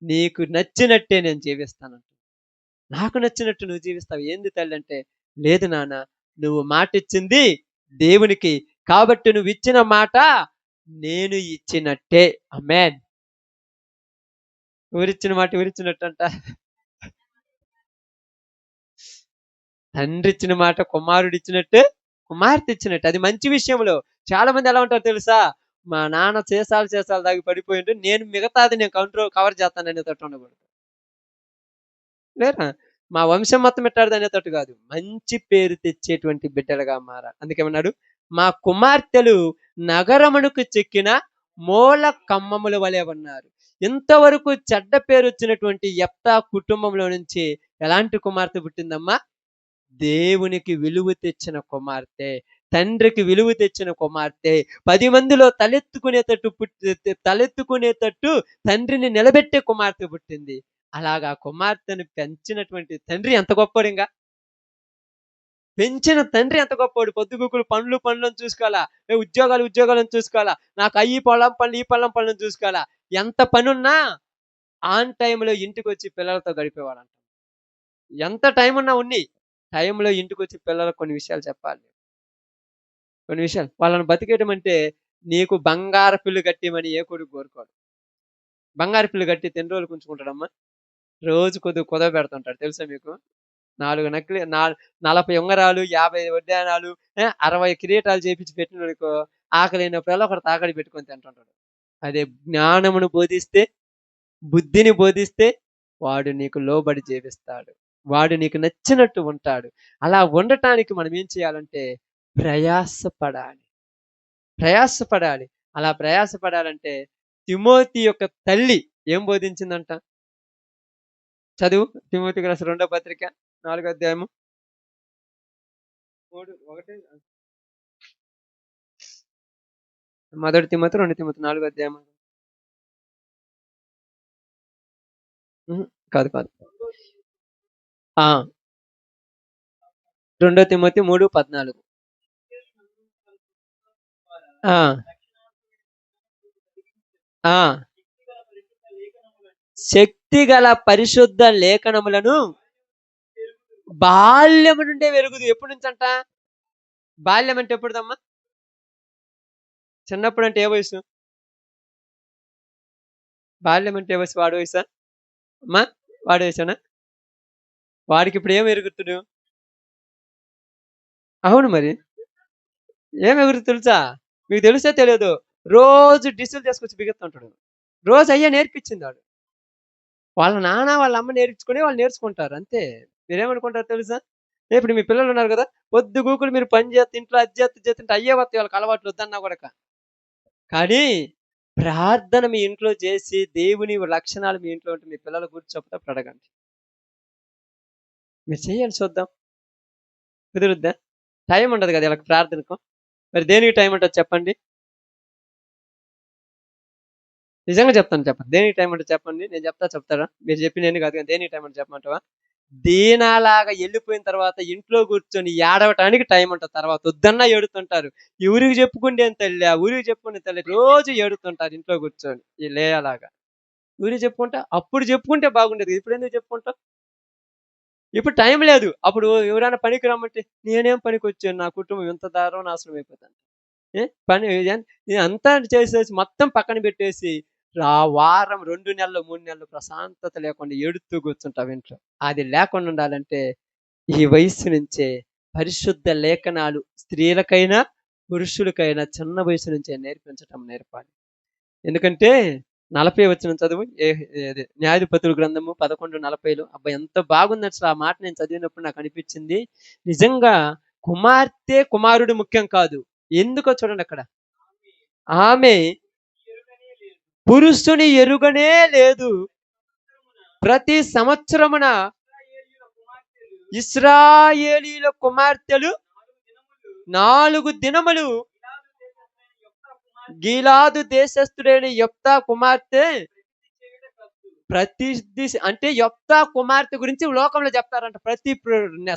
[SPEAKER 2] నీకు నచ్చినట్టే నేను జీవిస్తానంటుంది. నాకు నచ్చినట్టు నువ్వు జీవిస్తావు. ఏంది తల్లంటే, లేదు నాన్న నువ్వు మాటిచ్చింది దేవునికి. కాబట్టి నువ్విచ్చిన మాట నేను ఇచ్చినట్టే. ఆమేన్. ఊరిచ్చిన మాట ఊరిచ్చినట్టంట. తండ్రిచ్చిన మాట కుమారుడిచ్చినట్టే, కుమార్తె ఇచ్చినట్టు. అది మంచి విషయంలో. చాలా మంది ఎలా ఉంటారో తెలుసా? మా నాన్న సీసాలు తాగి పడిపోయిండు. నేను మిగతాది నేను కవర్ చేస్తాననేతట్టు ఉండకూడదు. లేరా? మా వంశం మొత్తం ఇట్టాడిదనేటట్టు గాదు. మంచి పేరు తెచ్చేటువంటి బిడ్డలుగా మారాలి. అందుకేమన్నాడు? మా కుమార్తెలు నగరమునకు చెక్కిన మూల కమ్మముల వలె ఉన్నారు. ఇంతవరకు చెడ్డ పేరొచ్చినటువంటి యెఫ్తా కుటుంబంలో నుంచి ఎలాంటి కుమార్తె పుట్టిందమ్మా? దేవునికి విలువ తెచ్చిన కుమార్తె. తండ్రికి విలువ తెచ్చిన కుమార్తె. 10 మందిలో తలెత్తుకునేటట్టు తండ్రిని నిలబెట్టే కుమార్తె పుట్టింది. అలాగా కుమార్తెను పెంచినటువంటి తండ్రి ఎంత గొప్పోడింగా. పెంచిన తండ్రి ఎంత గొప్పోడు. పొద్దుగూకులు పనులను చూసుకోవాలా. ఉద్యోగాలను చూసుకోవాలా. నాకు ఈ పొలం పనులు, ఈ పొలం పనులను చూసుకోవాలా. ఎంత పనున్నా ఆన్ టైమ్‌లో ఇంటికొచ్చి పిల్లలతో గడిపేవాడంట. ఎంత టైమున్నా ఉన్ని, టైంలో ఇంటికొచ్చి పిల్లలకు కొన్ని విషయాలు చెప్పాలి. కొన్ని విషయాలు. వాళ్ళని బతికేయడం అంటే నీకు బంగారు పిల్లు కట్టియమని ఏ కొడుకు కోరుకోడు. బంగారు పిల్లు కట్టి ఎన్ని రోజులు ఉంచుకుంటాడమ్మా? రోజు కుదవబెడుతుంటాడు తెలుసా మీకు? 4 నకిలీ 40 ఉంగరాలు, 50 వడ్డాణాలు, 60 కిరీటాలు చేపించి పెట్టినోడికో ఆకలైనప్పుడల్లా ఒకటి తాకడి పెట్టుకొని తింటుంటాడు. అదే జ్ఞానమును బోధిస్తే, బుద్ధిని బోధిస్తే వాడు నీకు లోబడి జీవిస్తాడు. వాడు నీకు నచ్చినట్టు ఉంటాడు. అలా ఉండటానికి మనం ఏం చేయాలంటే ప్రయాసపడాలి. ప్రయాసపడాలి. అలా ప్రయాసపడాలంటే తిమోతి యొక్క తల్లి ఏం బోధించిందంట? చదువు. తిమోతికి రాసిన 2వ పత్రిక 4వ అధ్యాయము 3 మొదటి తిమోతి, 2 తిమోతి 4వ అధ్యాయము. కాదు కాదు. ఆ 2 తిమోతి 3:14. ఆ ఆ శక్తి గల పరిశుద్ధ లేఖనములను బాల్యము నుండే వెరుగుదు. ఎప్పటి నుంచి అంట? బాల్యం అంటే ఎప్పుడుదమ్మా? చిన్నప్పుడు అంటే ఏ వయసు? బాల్యం అంటే ఏ వయసు? వాడి వయసా అమ్మా? వాడి వయసానా? వాడికి ఇప్పుడు ఏం ఎరుగుతుడు? అవును మరి. ఏం ఎగురు తెలుసా? మీకు తెలుసా తెలియదు? రోజు డిస్సులు తీసుకొచ్చి బిగుతుంటాడు. రోజు అయ్యా నేర్పించింది వాడు. వాళ్ళ నాన్న వాళ్ళ అమ్మ నేర్చుకుని వాళ్ళు నేర్చుకుంటారు అంతే. మీరేమనుకుంటారు తెలుసా? ఇప్పుడు మీ పిల్లలు ఉన్నారు కదా, పొద్దుగూకులు మీరు పని చేస్తే ఇంట్లో అది చేస్తే చేస్తుంటే అయ్యే వస్తాయి వాళ్ళకి అలవాట్లు వద్దన్నా కూడా. కానీ ప్రార్థన మీ ఇంట్లో చేసి దేవుని లక్షణాలు మీ ఇంట్లో ఉంటే మీ పిల్లల గురించి చెప్తే అడగండి. మీరు చేయండి చూద్దాం. కుదురుద్దా? టైం ఉండదు కదా వీళ్ళకి ప్రార్థనకు. మరి దేనికి టైం ఉంటుంది చెప్పండి? నిజంగా చెప్తాను చెప్పండి. దేనికి టైం ఉంటుంది చెప్పండి? నేను చెప్తారా? మీరు చెప్పి నేను కాదు కానీ దేనికి టైం ఉంటుంది చెప్పమంటావా? దీనాలాగా వెళ్ళిపోయిన తర్వాత ఇంట్లో కూర్చొని ఏడవటానికి టైం ఉంటుంది. తర్వాత వద్దన్నా ఏడుతుంటారు. ఊరికి చెప్పుకుంటే తల్లి, ఆ ఊరికి చెప్పుకునే తల్లి రోజు ఏడుతుంటారు ఇంట్లో కూర్చొని ఈ లేయలాగా. ఊరికి చెప్పుకుంటా అప్పుడు చెప్పుకుంటే బాగుండేది. ఇప్పుడు ఎందుకు చెప్పుకుంటాం? ఇప్పుడు టైం లేదు. అప్పుడు ఎవరైనా పనికి రమ్మంటే నేనేం పనికి వచ్చాను, నా కుటుంబం ఇంత దారుణం నాశనం అయిపోతాను. పని అంతా చేసేసి మొత్తం పక్కన పెట్టేసి ఆ వారం 2 నెలలు 3 నెలలు ప్రశాంతత లేకుండా ఏడుస్తూ కూర్చుంటావు ఇంట్లో. అది లేకుండా ఉండాలంటే ఈ వయస్సు నుంచే పరిశుద్ధ లేఖనాలు స్త్రీలకైనా పురుషులకైనా చిన్న వయసు నుంచే నేర్పాలి. ఎందుకంటే 40 వచనం చదువు. న్యాయాధిపతుల గ్రంథము 11:40. అబ్బా ఎంత బాగుంది అసలు ఆ మాట నేను చదివినప్పుడు నాకు అనిపించింది. నిజంగా కుమార్తె కుమారుడు ముఖ్యం కాదు. ఎందుకో చూడండి అక్కడ. ఆమె పురుషుని ఎరుగనే లేదు. ప్రతి సంవత్సరమున ఇశ్రాయేలీల కుమార్తెలు 4 దినములు గిలాదు దేశస్థుడైన యెఫ్తా కుమార్తె అంటే యెఫ్తా కుమార్తె గురించి లోకంలో చెప్తారంట. ప్రతి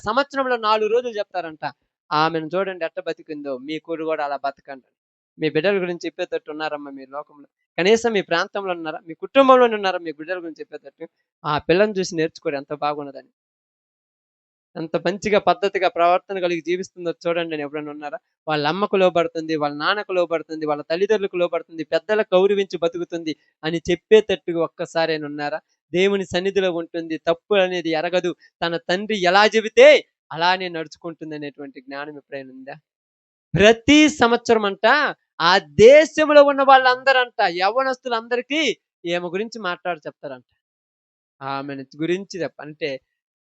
[SPEAKER 2] సంవత్సరంలో 4 రోజులు చెప్తారంట. ఆమెను చూడండి ఎట్ట బతికిందో. మీకు కూడా అలా బతకండి. మీ బిడ్డల గురించి చెప్పేటట్టు ఉన్నారమ్మా మీ లోకంలో? కనీసం మీ ప్రాంతంలో ఉన్నారా? మీ కుటుంబంలోనే ఉన్నారా మీ బిడ్డల గురించి చెప్పేటట్టు? ఆ పిల్లని చూసి నేర్చుకోరు ఎంత బాగున్నదని. ఎంత మంచిగా పద్ధతిగా ప్రవర్తన కలిగి జీవిస్తుందో చూడండి అని ఎప్పుడైనా ఉన్నారా? వాళ్ళ అమ్మకు లోబడుతుంది, వాళ్ళ నాన్నకు లోబడుతుంది, వాళ్ళ తల్లిదండ్రులకు లోబడుతుంది, పెద్దలకు గౌరవించి బతుకుతుంది అని చెప్పేటట్టుగా ఒక్కసారైనా ఉన్నారా? దేవుని సన్నిధిలో ఉంటుంది, తప్పు అనేది ఎరగదు, తన తండ్రి ఎలా చెబితే అలానే నడుచుకుంటుంది అనేటువంటి జ్ఞానం ఎప్పుడైనా ఉందా? ప్రతి సంవత్సరం అంట ఆ దేశంలో ఉన్న వాళ్ళందరంట యవ్వనస్తులందరికీ ఈమె గురించి చెప్తారంట. ఆమెను గురించి అంటే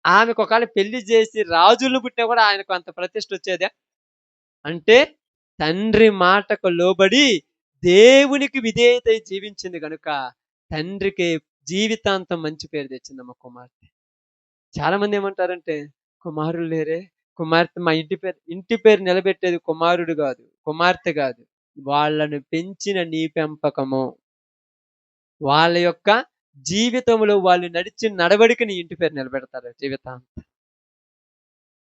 [SPEAKER 2] ఆమెకు ఒకవేళ పెళ్లి చేసి రాజులను పుట్టినా కూడా ఆయనకు అంత ప్రతిష్ట వచ్చేదా? అంటే తండ్రి మాటకు లోబడి దేవునికి విధేయత జీవించింది కనుక తండ్రికి జీవితాంతం మంచి పేరు తెచ్చిందమ్మ కుమార్తె. చాలా మంది ఏమంటారంటే కుమారులు లేరే, కుమార్తె మా ఇంటి పేరు నిలబెట్టేది కుమారుడు కాదు, కుమార్తె కాదు, వాళ్ళను పెంచిన నీ పెంపకము, వాళ్ళ యొక్క జీవితంలో వాళ్ళు నడిచిన నడవడికని ఇంటి పేరు నిలబెడతారు జీవితాంతం.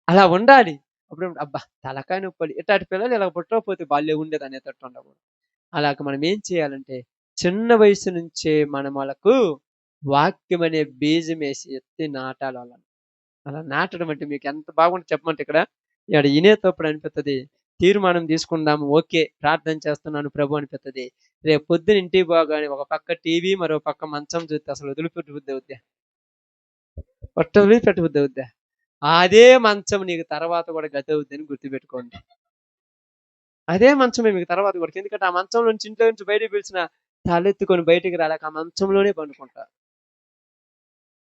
[SPEAKER 2] అలా ఉండాలి. అప్పుడు అబ్బా తలకాయ నొప్పి ఇట్లాంటి పిల్లలు ఇలా పుట్టకపోతే బాల్యం ఉండేది అనేటట్టు ఉండకూడదు. అలాగ మనం ఏం చేయాలంటే చిన్న వయసు నుంచే మనం వాళ్ళకు వాక్యం అనే బీజం వేసి ఎత్తి నాటాలి వాళ్ళని. అలా నాటడం అంటే మీకు ఎంత బాగుంటుంది చెప్పమంటే ఇక్కడ వినేటప్పుడు అనిపిస్తుంది తీర్మానం తీసుకుందాము, ఓకే ప్రార్థన చేస్తున్నాను ప్రభు అనిపిస్తుంది. రేపు పొద్దున ఇంటికి పోగానే ఒక పక్క టీవీ మరో పక్క మంచం చూస్తే అసలు వదిలిపెట్టి బుద్ధి అవుద్దా? వదిలిపెట్టి బుద్ధి అవుద్దా? అదే మంచం నీకు తర్వాత కూడా గతి అవుద్దని గుర్తుపెట్టుకోండి. అదే మంచమే మీకు తర్వాత కూడా. ఎందుకంటే ఆ మంచంలో నుంచి ఇంట్లో నుంచి బయటకు పిలిచిన తలెత్తుకొని బయటికి రాలేక ఆ మంచంలోనే పండుకుంటారు.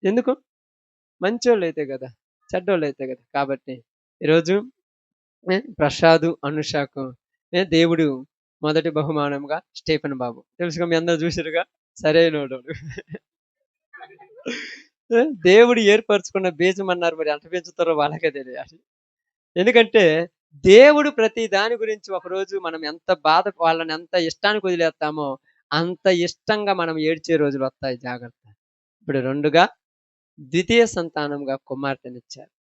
[SPEAKER 2] ఎందుకు? మంచోళ్ళు అయితే కదా. చెడ్డోళ్ళు అయితే కదా. కాబట్టి ఈరోజు ప్రసాదు, అనుషకు దేవుడు మొదటి బహుమానంగా స్టీఫెన్ బాబు. తెలుసుగా, మీ అందరూ చూసిరుగా, సరైనోడు. దేవుడు ఏర్పరచుకున్న బీజం అన్నారు, మరి ఎంత పెంచుతారో వాళ్ళకే తెలియాలి. ఎందుకంటే దేవుడు ప్రతి దాని గురించి ఒకరోజు మనం ఎంత బాధ, వాళ్ళని ఎంత ఇష్టానికి వదిలేస్తామో అంత ఇష్టంగా మనం ఏడ్చే రోజులు వస్తాయి, జాగ్రత్త. ఇప్పుడు రెండుగా ద్వితీయ సంతానంగా కుమార్తెనిచ్చారు.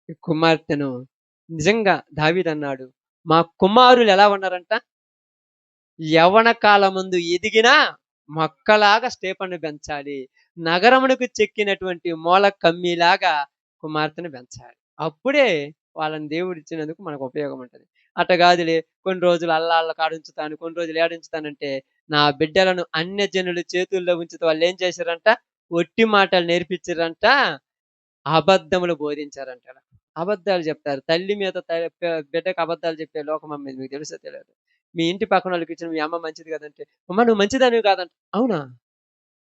[SPEAKER 2] ఈ కుమార్తెను నిజంగా దావీదు అన్నాడు, మా కుమారులు ఎలా ఉన్నారంట, యవన కాలమందు ఎదిగిన మొక్కలాగా స్టేఫను పెంచాలి, నగరమునకు చెక్కినటువంటి మూల కమ్మిలాగా కుమార్తెను పెంచాలి. అప్పుడే వాళ్ళని దేవుడు ఇచ్చినందుకు మనకు ఉపయోగం ఉంటుంది. అట్ట కాదులే, కొన్ని రోజులు అల్లాళ్ళ కాడుంచుతాను, కొన్ని రోజులు ఏడుంచుతానంటే నా బిడ్డలను అన్యజనుల చేతుల్లో ఉంచితే వాళ్ళు ఏం చేశారంట, ఒట్టి మాటలు నేర్పించారంట, అబద్ధములు బోధించారంట. అబద్ధాలు చెప్తారు. తల్లి మీద బిడ్డకు అబద్ధాలు చెప్పే లోకం అమ్మేది, మీకు తెలుసో తెలియదు. మీ ఇంటి పక్కన వాళ్ళకి ఇచ్చిన మీ అమ్మ మంచిది కదంటే, అమ్మ నువ్వు మంచిదానివి కాదంట. అవునా,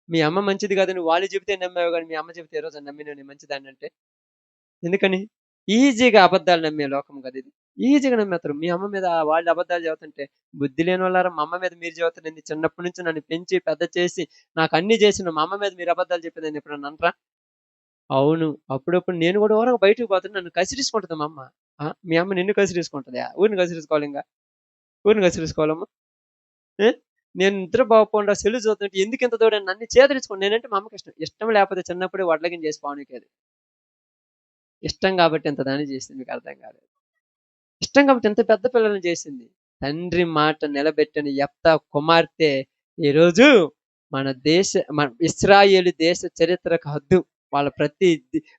[SPEAKER 2] మీ అమ్మ మంచిది కాదని వాళ్ళు చెబితే నమ్మావు, కానీ మీ అమ్మ చెబితే ఏ రోజు నమ్మిన నేను మంచిదాన్ని అంటే. ఎందుకని? ఈజీగా అబద్ధాలు నమ్మే లోకం కదా ఇది. ఈజీగా నమ్మేస్తారు. మీ అమ్మ మీద వాళ్ళు అబద్ధాలు చెబుతుంటే, బుద్ధి లేని వాళ్ళారా, మా అమ్మ మీద మీరు చెబుతారండి, చిన్నప్పటి నుంచి నన్ను పెంచి పెద్ద చేసి నాకు అన్ని చేసిన మా అమ్మ మీద మీరు అబద్ధాలు చెప్పిందని ఎప్పుడన్నా అంటారా? అవును. అప్పుడప్పుడు నేను కూడా ఊరక బయటకు పోతుంటే నన్ను కసిరిసుకుంటది మా అమ్మ. మీ అమ్మ నిన్ను కసిరిసుకుంటదా? ఊరిని కసిరిసుకోవాలి ఇంగ. ఊరిని కసిరిసుకోవాలమ్మా. ఏ? నేను నిద్ర పోకుండా సెల్లు చూస్తుంటే ఎందుకు ఇంత దూడని నన్ను చేదరించుకోండి. నేనంటే మా అమ్మకి ఇష్టం. ఇష్టం లేకపోతే చిన్నప్పుడే వడ్లగిన చేసి పావునికేది. ఇష్టం కాబట్టి ఇంత దాన్ని చేసింది, మీకు అర్థం కాలేదు. ఇష్టం కాబట్టి ఇంత పెద్ద పిల్లల్ని చేసింది. తండ్రి మాట నిలబెట్టిన యెఫ్తా కుమార్తె ఈరోజు మన ఇశ్రాయేలు దేశ చరిత్రకు హద్దు. వాళ్ళ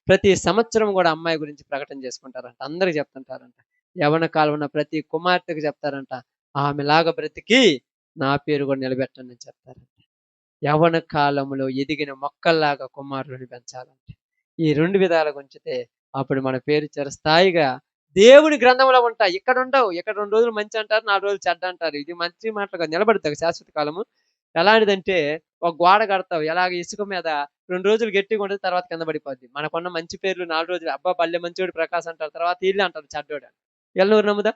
[SPEAKER 2] ప్రతి సంవత్సరం కూడా అమ్మాయి గురించి ప్రకటన చేసుకుంటారంట, అందరికి చెప్తుంటారంట. యవన కాలం ప్రతి కుమార్తెకు చెప్తారంట, ఆమెలాగా బ్రతికి నా పేరు కూడా నిలబెట్టండి అని చెప్తారంట. యవన కాలంలో ఎదిగిన మొక్కల్లాగా కుమారుని పెంచాలంటే ఈ రెండు విధాలుగా ఉంచితే అప్పుడు మన పేరు చిరస్థాయిగా దేవుని గ్రంథంలో ఉంటాయి. ఇక్కడ ఉండవు. ఇక్కడ 2 రోజులు మంచి అంటారు, 4 రోజులు చెడ్డ అంటారు. ఇది మంచి మాటలుగా నిలబడుతుంది శాశ్వత కాలము. ఎలాంటిదంటే, ఒక గోడ కడతావు, ఎలాగ ఇసుక మీద 2 రోజులు గట్టిగా ఉంటుంది, తర్వాత కింద పడిపోద్ది. మనకున్న మంచి పేర్లు 4 రోజులు, అబ్బా బల్లె మంచోడు ప్రకాశ్ అంటారు, తర్వాత వీళ్ళే అంటారు చెడ్డోడు. ఎల్లూరు నమ్ముదా?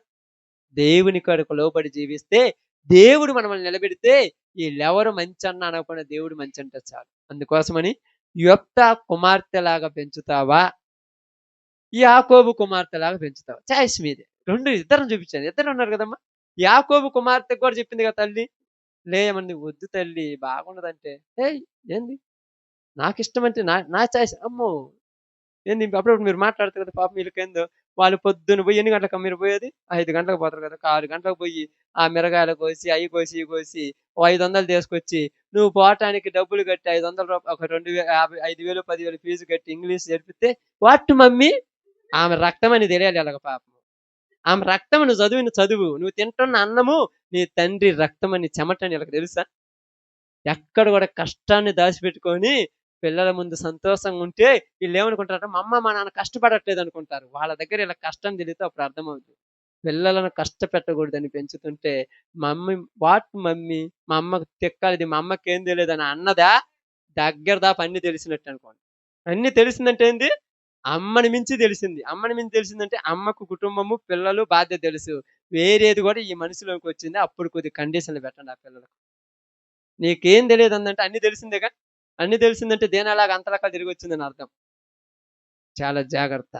[SPEAKER 2] దేవుని కొరకు లోబడి జీవిస్తే దేవుడు మనల్ని నిలబెడితే వీళ్ళెవరు మంచి అన్న అనకుండా దేవుడు మంచి అంటే చాలు. అందుకోసమని యెఫ్తా కుమార్తెలాగా పెంచుతావా, యాకోబు కుమార్తెలాగా పెంచుతావా? చాయిస్ మీదే. ఇద్దరిని చూపించాను. ఇద్దరు ఉన్నారు కదమ్మా. యాకోబు కుమార్తెకు కూడా చెప్పింది కదా తల్లి, లేమంది వద్దు తల్లి బాగుండదంటే, ఏయ్ ఏంది నాకు ఇష్టం అంటే నా నా చాయిస్. అమ్మో ఏంది అప్పుడప్పుడు మీరు మాట్లాడతారు కదా, పాపం వీళ్ళకేందో, వాళ్ళు పొద్దున్న పోయి ఎన్ని గంటలకు మీరు పోయేది, 5 గంటలకు పోతారు కదా, 6 గంటలకు పోయి ఆ మిరగాయలు కోసి అవి కోసి ఇవి కోసి 500 తీసుకొచ్చి నువ్వు పోవటానికి డబ్బులు కట్టి 500 రూపాయలు, ఒక 5,000 10,000 ఫీజు కట్టి ఇంగ్లీష్ నేర్పితే వాట్ మమ్మీ, ఆమె రక్తం అని తెలియాలి అలాగ పాపం. ఆమె రక్తం, నువ్వు చదివిన చదువు, నువ్వు తింటున్న అన్నము నీ తండ్రి రక్తం అని చెమటని వీళ్ళకి తెలుసా? ఎక్కడ కూడా కష్టాన్ని దాచిపెట్టుకొని పిల్లల ముందు సంతోషంగా ఉంటే వీళ్ళు ఏమనుకుంటారంటే, మా అమ్మ మా నాన్న కష్టపడట్లేదు అనుకుంటారు. వాళ్ళ దగ్గర ఇలా కష్టం తెలియతే అప్పుడు అర్థమవుతుంది. పిల్లలను కష్టపెట్టకూడదని పెంచుతుంటే మమ్మీ మా అమ్మకు తిక్కాలిది, మా అమ్మకి ఏం తెలియదు అని అన్నదా దగ్గర దాకా అన్ని తెలిసినట్టు అనుకోండి. అన్ని తెలిసిందంటే ఏంది, అమ్మని మించి తెలిసింది. అమ్మని మించి తెలిసిందంటే అమ్మకు కుటుంబము పిల్లలు బాధ్యత తెలుసు. వేరేది కూడా ఈ మనసులోకి వచ్చింది. అప్పుడు కొద్ది కండిషన్లు పెట్టండి ఆ పిల్లలకు. నీకేం తెలియదు అందంటే అన్ని తెలిసిందేగా. అన్ని తెలిసిందంటే దేనిలాగా అంతలాగా తిరిగి వచ్చిందని అర్థం. చాలా జాగ్రత్త.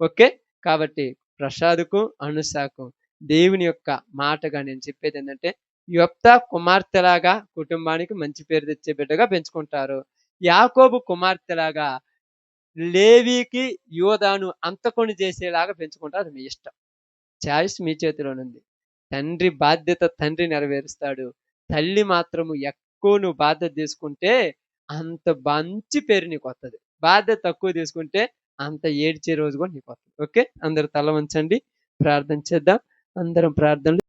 [SPEAKER 2] ఓకే. కాబట్టి ప్రసాదుకు అనుషకు దేవుని యొక్క మాటగా నేను చెప్పేది ఏంటంటే, యెఫ్తా కుమార్తెలాగా కుటుంబానికి మంచి పేరు తెచ్చే బిడ్డగా పెంచుకుంటారు. యాకోబు కుమార్తెలాగా లేవీకి యోధాను అంతకొని చేసేలాగా పెంచుకుంటారు. అది మీ ఇష్టం. చాయిస్ మీ చేతిలోనుంది. తండ్రి బాధ్యత తండ్రి నెరవేరుస్తాడు. తల్లి మాత్రము ఎక్కువ నువ్వు బాధ్యత తీసుకుంటే అంత మంచి పేరు నీకు వస్తుంది. బాధ్యత తక్కువ తీసుకుంటే అంత ఏడ్చే రోజు కూడా నీకు వస్తుంది. ఓకే, అందరు తల వంచండి, ప్రార్థన చేద్దాం. అందరం ప్రార్థనలు